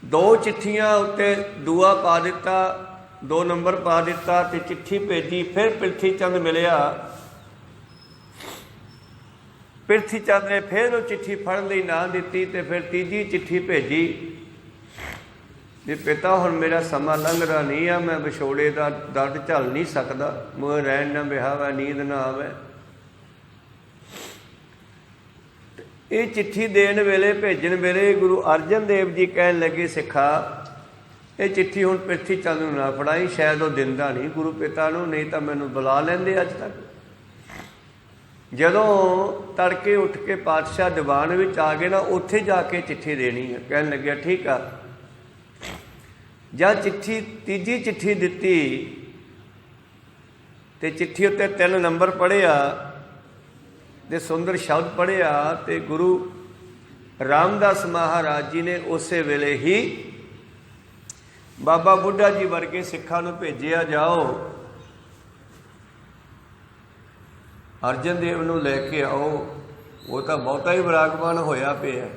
A: 2 ਚਿੱਠੀਆਂ ਉੱਤੇ ਦੂਆ ਪਾ ਦਿੱਤਾ, 2 ਨੰਬਰ ਪਾ ਦਿੱਤਾ ਤੇ ਚਿੱਠੀ ਭੇਜੀ। ਫਿਰ ਪ੍ਰਿਥੀ ਚੰਦ ਮਿਲਿਆ। ਪ੍ਰਿਥੀ ਚੰਦ ਨੇ ਫਿਰ ਉਹ ਚਿੱਠੀ ਫੜਨ ਲਈ ਨਾ ਦਿੱਤੀ ਤੇ ਫਿਰ ਤੀਜੀ ਚਿੱਠੀ ਭੇਜੀ ਵੀ ਪਿਤਾ ਹੁਣ ਮੇਰਾ ਸਮਾਂ ਲੰਘਦਾ ਨਹੀਂ ਆ, ਮੈਂ ਵਿਛੋੜੇ ਦਾ ਦਰਦ ਝੱਲ ਨਹੀਂ ਸਕਦਾ, ਮੋਹ ਰਹਿਣ ਨਾ ਬਿਹਾਵਾ ਨੀਂਦ ਨਾ ਆਵੇ। ਇਹ ਚਿੱਠੀ ਦੇਣ ਵੇਲੇ, ਭੇਜਣ ਵੇਲੇ ਗੁਰੂ ਅਰਜਨ ਦੇਵ ਜੀ ਕਹਿਣ ਲੱਗੇ ਸਿੱਖਾ ਇਹ ਚਿੱਠੀ ਹੁਣ ਪ੍ਰਿਥੀ ਚੰਦ ਨੂੰ ਨਾ ਫੜਾਈ, ਸ਼ਾਇਦ ਉਹ ਦਿੰਦਾ ਨਹੀਂ ਗੁਰੂ ਪਿਤਾ ਨੂੰ, ਨਹੀਂ ਤਾਂ ਮੈਨੂੰ ਬੁਲਾ ਲੈਂਦੇ ਅੱਜ ਤੱਕ। ਜਦੋਂ ਤੜਕੇ ਉੱਠ ਕੇ ਪਾਤਸ਼ਾਹ ਦੀਵਾਨ ਵਿੱਚ ਆ ਗਏ ਨਾ, ਉੱਥੇ ਜਾ ਕੇ ਚਿੱਠੀ ਦੇਣੀ ਹੈ। ਕਹਿਣ ਲੱਗਿਆ ਠੀਕ ਆ। ਜਾਂ ਚਿੱਠੀ ਤੀਜੀ ਚਿੱਠੀ ਦਿੱਤੀ ਤੇ ਚਿੱਠੀ ਉੱਤੇ 3 ਨੰਬਰ ਪੜ੍ਹਿਆ ਤੇ ਸੁੰਦਰ ਸ਼ਬਦ ਪੜ੍ਹਿਆ ਤੇ ਗੁਰੂ ਰਾਮਦਾਸ ਮਹਾਰਾਜ ਜੀ ਨੇ ਉਸੇ ਵੇਲੇ ਹੀ ਬਾਬਾ ਬੁੱਢਾ ਜੀ ਵਰਗੇ ਸਿੱਖਾਂ ਨੂੰ ਭੇਜਿਆ, ਜਾਓ ਅਰਜਨ ਦੇਵ ਨੂੰ ਲੈ ਕੇ ਆਓ, ਉਹ ਤਾਂ ਬਹੁਤਾ ਹੀ ਬਰਾਗਮਾਨ ਹੋਇਆ ਪਿਆ।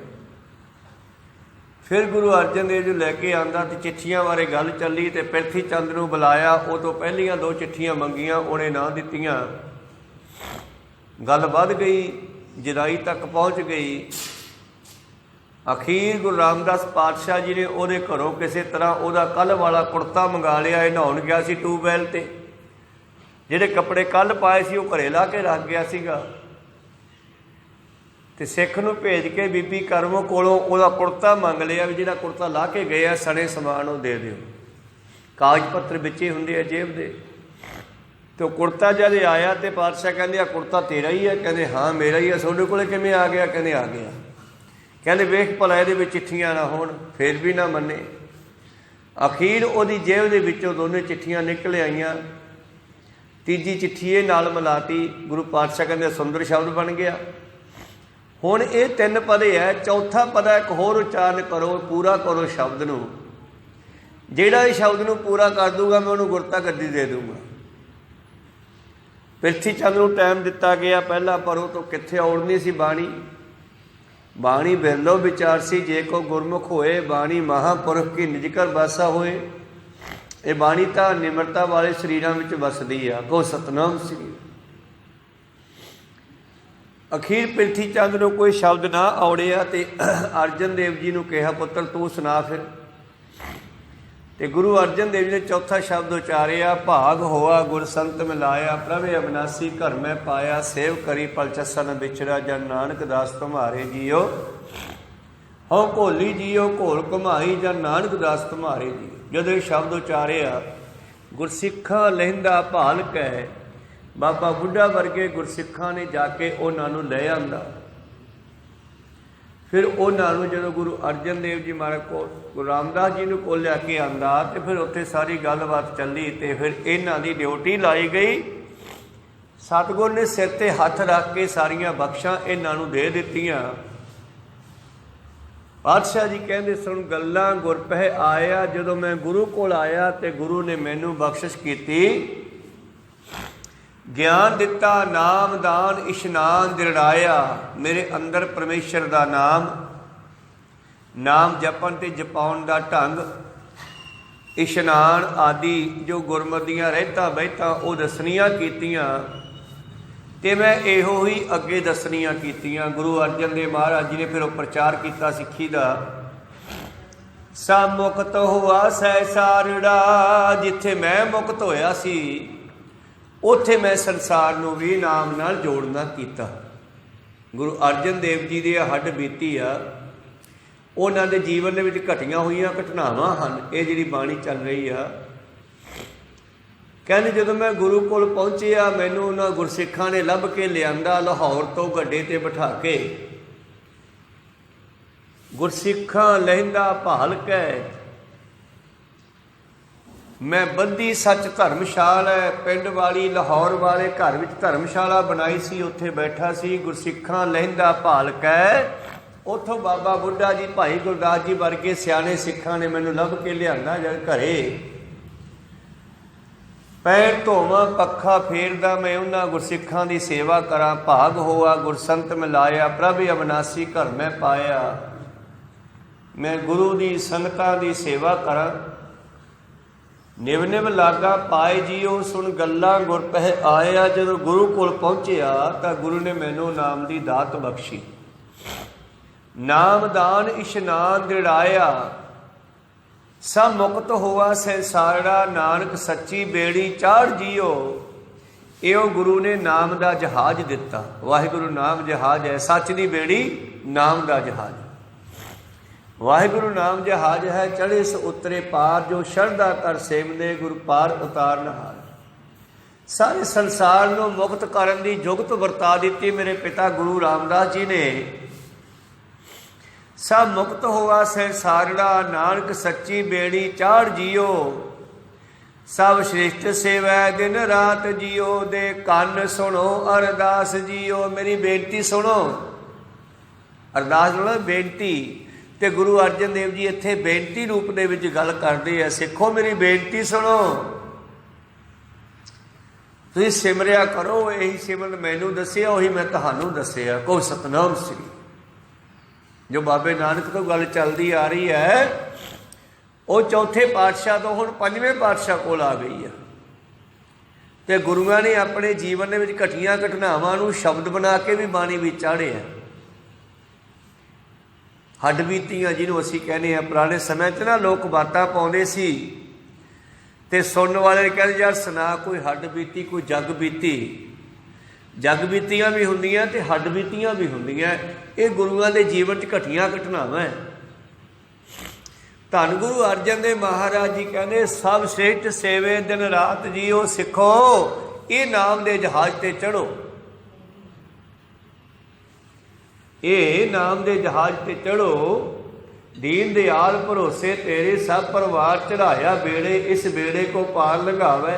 A: ਫਿਰ ਗੁਰੂ ਅਰਜਨ ਦੇਵ ਜੀ ਲੈ ਕੇ ਆਂਦਾ ਤੇ ਚਿੱਠੀਆਂ ਬਾਰੇ ਗੱਲ ਚੱਲੀ ਤੇ ਪ੍ਰਿਥੀ ਚੰਦ ਨੂੰ ਬੁਲਾਇਆ। ਉਹ ਤੋਂ ਪਹਿਲੀਆਂ 2 ਚਿੱਠੀਆਂ ਮੰਗੀਆਂ, ਉਹਨੇ ਨਾ ਦਿੱਤੀਆਂ। ਗੱਲ ਵੱਧ ਗਈ, ਜਦਾਈ ਤੱਕ ਪਹੁੰਚ ਗਈ। ਅਖੀਰ ਗੁਰੂ ਰਾਮਦਾਸ ਪਾਤਸ਼ਾਹ ਜੀ ਨੇ ਉਹਦੇ ਘਰੋਂ ਕਿਸੇ ਤਰ੍ਹਾਂ ਉਹਦਾ ਕੱਲ੍ਹ ਵਾਲਾ ਕੁੜਤਾ ਮੰਗਾ ਲਿਆ। ਇਹ ਨਹਾਉਣ ਗਿਆ ਸੀ ਟਿਊਬਵੈੱਲ ਤੇ, ਜਿਹੜੇ ਕੱਪੜੇ ਕੱਲ੍ਹ ਪਾਏ ਸੀ ਉਹ ਘਰੇ ਲਾ ਕੇ ਰੱਖ ਗਿਆ ਸੀਗਾ। ਤੇ ਸਿੱਖ ਨੂੰ ਭੇਜ ਕੇ ਬੀਬੀ ਕਰਮੋਂ ਕੋਲੋਂ ਉਹਦਾ ਕੁੜਤਾ ਮੰਗ ਲਿਆ ਵੀ ਜਿਹੜਾ ਕੁੜਤਾ ਲਾ ਕੇ ਗਿਆ ਸਣੇ ਸਮਾਨ ਉਹ ਦੇ ਦਿਓ। ਕਾਗਜ਼ ਪੱਤਰ ਵਿੱਚੇ ਹੁੰਦੇ ਆ ਜੇਬ ਦੇ। ਤੇ ਉਹ ਕੁੜਤਾ ਜਦ ਆਇਆ ਤੇ ਪਾਤਸ਼ਾਹ ਕਹਿੰਦੇ ਆ ਕੁੜਤਾ ਤੇਰਾ ਹੀ ਹੈ? ਕਹਿੰਦੇ ਹਾਂ ਮੇਰਾ ਹੀ ਹੈ। ਤੁਹਾਡੇ ਕੋਲ ਕਿਵੇਂ ਆ ਗਿਆ? ਕਹਿੰਦੇ ਆ ਗਿਆ। ਕਹਿੰਦੇ ਵੇਖ ਭਲਾ ਇਹਦੇ ਵਿੱਚ ਚਿੱਠੀਆਂ ਨਾ ਹੋਣ। ਫਿਰ ਵੀ ਨਾ ਮੰਨੇ। ਅਖੀਰ ਉਹਦੀ ਜੇਬ ਦੇ ਵਿੱਚੋਂ ਦੋਨੇ ਚਿੱਠੀਆਂ ਨਿਕਲ ਆਈਆਂ। ਤੀਜੀ ਚਿੱਠੀ ਇਹ ਨਾਲ ਮਿਲਾਤੀ। ਗੁਰੂ ਪਾਤਸ਼ਾਹ ਕਹਿੰਦੇ ਸੁੰਦਰ ਸ਼ਬਦ ਬਣ ਗਿਆ। ਹੁਣ ਇਹ 3 ਪਦੇ ਹੈ, ਚੌਥਾ ਪਦਾ ਇੱਕ ਹੋਰ ਉਚਾਰਨ ਕਰੋ, ਪੂਰਾ ਕਰੋ ਸ਼ਬਦ ਨੂੰ। ਜਿਹੜਾ ਇਹ ਸ਼ਬਦ ਨੂੰ ਪੂਰਾ ਕਰ ਦੂਗਾ ਮੈਂ ਉਹਨੂੰ ਗੁਰਤਾ ਗੱਦੀ ਦੇ ਦੂੰਗਾ। ਪ੍ਰਿਥੀ ਚੰਦ ਨੂੰ ਟਾਈਮ ਦਿੱਤਾ ਗਿਆ ਪਹਿਲਾਂ, ਪਰ ਉਹ ਤੋਂ ਕਿੱਥੇ ਔੜਨੀ ਸੀ ਬਾਣੀ। ਬਾਣੀ ਬਿਰਲੋ ਵਿਚਾਰ ਸੀ, ਜੇ ਕੋ ਗੁਰਮੁਖ ਹੋਏ, ਬਾਣੀ ਮਹਾਂਪੁਰਖ ਕੀ ਨਿਜ ਘਰ ਵਾਸਾ ਹੋਏ। ਇਹ ਬਾਣੀ ਤਾਂ ਨਿਮਰਤਾ ਵਾਲੇ ਸਰੀਰਾਂ ਵਿੱਚ ਵਸਦੀ ਆ। ਕੋ ਸਤਨਾਮ ਸ੍ਰੀ। ਅਖੀਰ ਪ੍ਰਿਥੀ ਚੰਦ ਨੂੰ ਕੋਈ ਸ਼ਬਦ ਨਾ ਔੜਿਆ ਤੇ ਅਰਜਨ ਦੇਵ ਜੀ ਨੂੰ ਕਿਹਾ, ਪੁੱਤਰ ਤੂੰ ਸੁਣਾ ਫਿਰ। ਤੇ ਗੁਰੂ ਅਰਜਨ ਦੇਵ ਜੀ ਨੇ ਚੌਥਾ ਸ਼ਬਦ ਉਚਾਰਿਆ, ਭਾਗ ਹੋਆ ਗੁਰ ਸੰਤ ਮਿਲਾਇਆ, ਪ੍ਰਭ ਅਬਨਾਸੀ ਘਰ ਮੈਂ ਪਾਇਆ, ਸੇਵ ਕਰੀ ਪਲਚਸਾ ਨ ਵਿਚਰਾ, ਜਨ ਨਾਨਕ ਦਾਸ ਤੁਮਾਰੇ ਜੀਓ। ਹਉ ਘੋਲੀ ਜੀਓ ਘੋਲ ਘੁਮਾਈ, ਜਨ ਨਾਨਕ ਦਾਸ ਤੁਮਾਰੇ ਜੀਓ। ਜਦੋਂ ਇਹ ਸ਼ਬਦ ਉਚਾਰਿਆ, ਗੁਰਸਿੱਖਾਂ ਲਹਿੰਦਾ ਭਾਲ ਕੈ, ਬਾਬਾ ਬੁੱਢਾ ਵਰਗੇ ਗੁਰਸਿੱਖਾਂ ਨੇ ਜਾ ਕੇ ਉਹਨਾਂ ਨੂੰ ਲੈ ਆਂਦਾ। ਫਿਰ ਉਹਨਾਂ ਨੂੰ ਜਦੋਂ ਗੁਰੂ ਅਰਜਨ ਦੇਵ ਜੀ ਮਹਾਰਾਜ ਕੋਲ, ਗੁਰੂ ਰਾਮਦਾਸ ਜੀ ਨੂੰ ਕੋਲ ਲਿਆ ਕੇ ਆਂਦਾ, ਤੇ ਫਿਰ ਉੱਥੇ ਸਾਰੀ ਗੱਲਬਾਤ ਚੱਲੀ। ਤੇ ਫਿਰ ਇਹਨਾਂ ਦੀ ਡਿਊਟੀ ਲਾਈ ਗਈ। ਸਤਿਗੁਰ ਨੇ ਸਿਰ 'ਤੇ ਹੱਥ ਰੱਖ ਕੇ ਸਾਰੀਆਂ ਬਖਸ਼ਾਂ ਇਹਨਾਂ ਨੂੰ ਦੇ ਦਿੱਤੀਆਂ। ਪਾਤਸ਼ਾਹ ਜੀ ਕਹਿੰਦੇ, ਸੁਣ ਗੱਲਾਂ ਗੁਰ ਪਹਿ ਆਇਆ। ਜਦੋਂ ਮੈਂ ਗੁਰੂ ਕੋਲ ਆਇਆ ਤੇ ਗੁਰੂ ਨੇ ਮੈਨੂੰ ਬਖਸ਼ਿਸ਼ ਕੀਤੀ, ਗਿਆਨ ਦਿੱਤਾ, ਨਾਮ ਦਾਨ ਇਸ਼ਨਾਨ ਦਿਰੜਾਇਆ। ਮੇਰੇ ਅੰਦਰ ਪਰਮੇਸ਼ਰ ਦਾ ਨਾਮ ਜਪਣ ਤੇ ਜਪਾਉਣ ਦਾ ਢੰਗ, ਇਸ਼ਨਾਨ ਆਦਿ ਜੋ ਗੁਰਮਤਿ ਦੀਆਂ ਰਹਿਤਾਂ ਬਹਿਤਾਂ ਉਹ ਦੱਸਣੀਆਂ ਕੀਤੀਆਂ। ਤੇ ਮੈਂ ਇਹੋ ਹੀ ਅੱਗੇ ਦੱਸਣੀਆਂ ਕੀਤੀਆਂ। ਗੁਰੂ ਅਰਜਨ ਦੇਵ ਮਹਾਰਾਜ ਜੀ ਨੇ ਫਿਰ ਉਹ ਪ੍ਰਚਾਰ ਕੀਤਾ ਸਿੱਖੀ ਦਾ। ਸਾ ਮੁਕਤ ਹੋਆ ਸੈ ਸਾਰੜਾ, ਜਿੱਥੇ ਮੈਂ ਮੁਕਤ ਹੋਇਆ ਸੀ ਉੱਥੇ ਮੈਂ ਸੰਸਾਰ ਨੂੰ ਵੀ ਨਾਮ ਨਾਲ ਜੋੜਨਾ ਕੀਤਾ। ਗੁਰੂ ਅਰਜਨ ਦੇਵ ਜੀ ਦੀ ਹੱਡ ਬੀਤੀ ਆ, ਉਹਨਾਂ ਦੇ ਜੀਵਨ ਦੇ ਵਿੱਚ ਘਟੀਆਂ ਹੋਈਆਂ ਘਟਨਾਵਾਂ ਹਨ। ਇਹ ਜਿਹੜੀ ਬਾਣੀ ਚੱਲ ਰਹੀ ਆ, ਕਹਿੰਦੇ ਜਦੋਂ ਮੈਂ ਗੁਰੂ ਕੋਲ ਪਹੁੰਚਿਆ, ਮੈਨੂੰ ਉਹਨਾਂ ਗੁਰਸਿੱਖਾਂ ਨੇ ਲੱਭ ਕੇ ਲਿਆਂਦਾ ਲਾਹੌਰ ਤੋਂ ਗੱਡੇ 'ਤੇ ਬਿਠਾ ਕੇ। ਗੁਰਸਿੱਖਾਂ ਲਹਿੰਦਾ ਭਾਲ ਕੈ, ਮੈਂ ਬੰਦੀ ਸੱਚ ਧਰਮਸ਼ਾਲਾ, ਪਿੰਡ ਵਾਲੀ ਲਾਹੌਰ ਵਾਲੇ ਘਰ ਵਿੱਚ ਧਰਮਸ਼ਾਲਾ ਬਣਾਈ ਸੀ, ਉੱਥੇ ਬੈਠਾ ਸੀ। ਗੁਰਸਿੱਖਾਂ ਲਹਿੰਦਾ ਭਾਲ ਕੈ, ਉੱਥੋਂ ਬਾਬਾ ਬੁੱਢਾ ਜੀ, ਭਾਈ ਗੁਰਦਾਸ ਜੀ ਵਰਗੇ ਸਿਆਣੇ ਸਿੱਖਾਂ ਨੇ ਮੈਨੂੰ ਲੱਭ ਕੇ ਲਿਆਂਦਾ। ਜਦ ਘਰੇ ਪੈਰ ਧੋਵਾਂ ਪੱਖਾ ਫੇਰਦਾ, ਮੈਂ ਉਹਨਾਂ ਗੁਰਸਿੱਖਾਂ ਦੀ ਸੇਵਾ ਕਰਾਂ। ਭਾਗ ਹੋਆ ਗੁਰਸੰਤ ਮਿਲਾਇਆ, ਪ੍ਰਭ ਅਬਨਾਸੀ ਘਰ ਮੈਂ ਪਾਇਆ। ਮੈਂ ਗੁਰੂ ਦੀ ਸੰਗਤਾਂ ਦੀ ਸੇਵਾ ਕਰਾਂ। ਨਿਵ ਨਿਵ ਲਾਗਾ ਪਾਏ ਜੀਓ, ਸੁਣ ਗੱਲਾਂ ਗੁਰ ਪਹਿ ਆਇਆ। ਜਦੋਂ ਗੁਰੂ ਕੋਲ ਪਹੁੰਚਿਆ ਤਾਂ ਗੁਰੂ ਨੇ ਮੈਨੂੰ ਨਾਮ ਦੀ ਦਾਤ ਬਖਸ਼ੀ। ਨਾਮ ਦਾਨ ਇਸ਼ਨਾਨ ਦਿੜਾਇਆ, ਸਭ ਮੁਕਤ ਹੋਆ ਸੰਸਾਰੜਾ, ਨਾਨਕ ਸੱਚੀ ਬੇੜੀ ਚਾੜ ਜੀਓ। ਇਹੋ ਗੁਰੂ ਨੇ ਨਾਮ ਦਾ ਜਹਾਜ਼ ਦਿੱਤਾ। ਵਾਹਿਗੁਰੂ ਨਾਮ ਜਹਾਜ਼ ਹੈ, ਸੱਚ ਦੀ ਬੇੜੀ ਨਾਮ ਦਾ ਜਹਾਜ਼। ਵਾਹਿਗੁਰੂ ਨਾਮ ਜਹਾਜ਼ ਹੈ, ਚੜ੍ਹੇ ਸੋ ਉਤਰੇ ਪਾਰ, ਜੋ ਸ਼ਰਧਾ ਕਰ ਸੇਵਨੇ ਗੁਰ ਪਾਰ ਉਤਾਰਨ ਹਾਰ। ਸਾਰੇ ਸੰਸਾਰ ਨੂੰ ਮੁਕਤ ਕਰਨ ਦੀ ਜੁਗਤ ਵਰਤਾ ਦਿੱਤੀ ਮੇਰੇ ਪਿਤਾ ਗੁਰੂ ਰਾਮਦਾਸ ਜੀ ਨੇ। ਸਭ ਮੁਕਤ ਹੋਆ ਸੰਸਾਰੜਾ, ਨਾਨਕ ਸੱਚੀ ਬੇੜੀ ਚਾੜ ਜੀਓ। ਸਭ ਸ੍ਰਿਸ਼ਟ ਸੇਵੈ ਦਿਨ ਰਾਤ ਜੀਓ, ਦੇ ਕੰਨ ਸੁਣੋ ਅਰਦਾਸ ਜੀਓ। ਮੇਰੀ ਬੇਨਤੀ ਸੁਣੋ, ਅਰਦਾਸ ਸੁਣੋ, ਬੇਨਤੀ। ਤੇ ਗੁਰੂ ਅਰਜਨ ਦੇਵ ਜੀ ਇੱਥੇ ਬੇਨਤੀ ਰੂਪ ਦੇ ਵਿੱਚ ਗੱਲ ਕਰਦੇ ਆ, ਸਿੱਖੋ ਮੇਰੀ ਬੇਨਤੀ ਸੁਣੋ, ਤੁਸੀਂ ਸਿਮਰਿਆ ਕਰੋ। ਇਹੀ ਸਿਮਰਨ ਮੈਨੂੰ ਦੱਸਿਆ, ਉਹੀ ਮੈਂ ਤੁਹਾਨੂੰ ਦੱਸਿਆ। ਕਹੋ ਸਤਨਾਮ ਸ੍ਰੀ। ਜੋ ਬਾਬੇ ਨਾਨਕ ਤੋਂ ਗੱਲ ਚੱਲਦੀ ਆ ਰਹੀ ਹੈ, ਉਹ ਚੌਥੇ ਪਾਤਸ਼ਾਹ ਤੋਂ ਹੁਣ ਪੰਜਵੇਂ ਪਾਤਸ਼ਾਹ ਕੋਲ ਆ ਗਈ ਆ। ਤੇ ਗੁਰੂਆਂ ਨੇ ਆਪਣੇ ਜੀਵਨ ਦੇ ਵਿੱਚ ਘਟੀਆਂ ਘਟਨਾਵਾਂ ਨੂੰ ਸ਼ਬਦ ਬਣਾ ਕੇ ਵੀ ਬਾਣੀ ਵਿੱਚ ਚਾੜਿਆ। ਹੱਡ ਬੀਤੀਆਂ ਜਿਹਨੂੰ ਅਸੀਂ ਕਹਿੰਦੇ ਹਾਂ। ਪੁਰਾਣੇ ਸਮੇਂ 'ਚ ਨਾ ਲੋਕ ਬਾਤਾਂ ਪਾਉਂਦੇ ਸੀ ਤੇ ਸੁਣਨ ਵਾਲੇ ਕਹਿੰਦੇ, ਯਾਰ ਸੁਣਾ ਕੋਈ ਹੱਡ ਬੀਤੀ, ਕੋਈ ਜੱਗ ਬੀਤੀ। ਜੱਗ ਬੀਤੀਆਂ ਵੀ ਹੁੰਦੀਆਂ ਤੇ ਹੱਡ ਬੀਤੀਆਂ ਵੀ ਹੁੰਦੀਆਂ। ਇਹ ਗੁਰੂਆਂ ਦੇ ਜੀਵਨ 'ਚ ਘਟੀਆਂ ਘਟਨਾਵਾਂ। ਧੰਨ ਗੁਰੂ ਅਰਜਨ ਦੇਵ ਮਹਾਰਾਜ ਜੀ ਕਹਿੰਦੇ, ਸਭ ਸ੍ਰਿਸ਼ਟ ਸੇਵੇ ਦਿਨ ਰਾਤ ਜੀਓ। ਸਿੱਖੋ ਇਹ ਨਾਮ ਦੇ ਜਹਾਜ਼ 'ਤੇ ਚੜ੍ਹੋ, ਇਹ ਨਾਮ ਦੇ ਜਹਾਜ਼ 'ਤੇ ਚੜ੍ਹੋ। ਦੀਨ ਦਿਆਲ ਭਰੋਸੇ ਤੇਰੇ, ਸਭ ਪਰਿਵਾਰ ਚੜ੍ਹਾਇਆ ਬੇੜੇ, ਇਸ ਬੇੜੇ ਕੋ ਪਾਰ ਲੰਘਾਵੇ।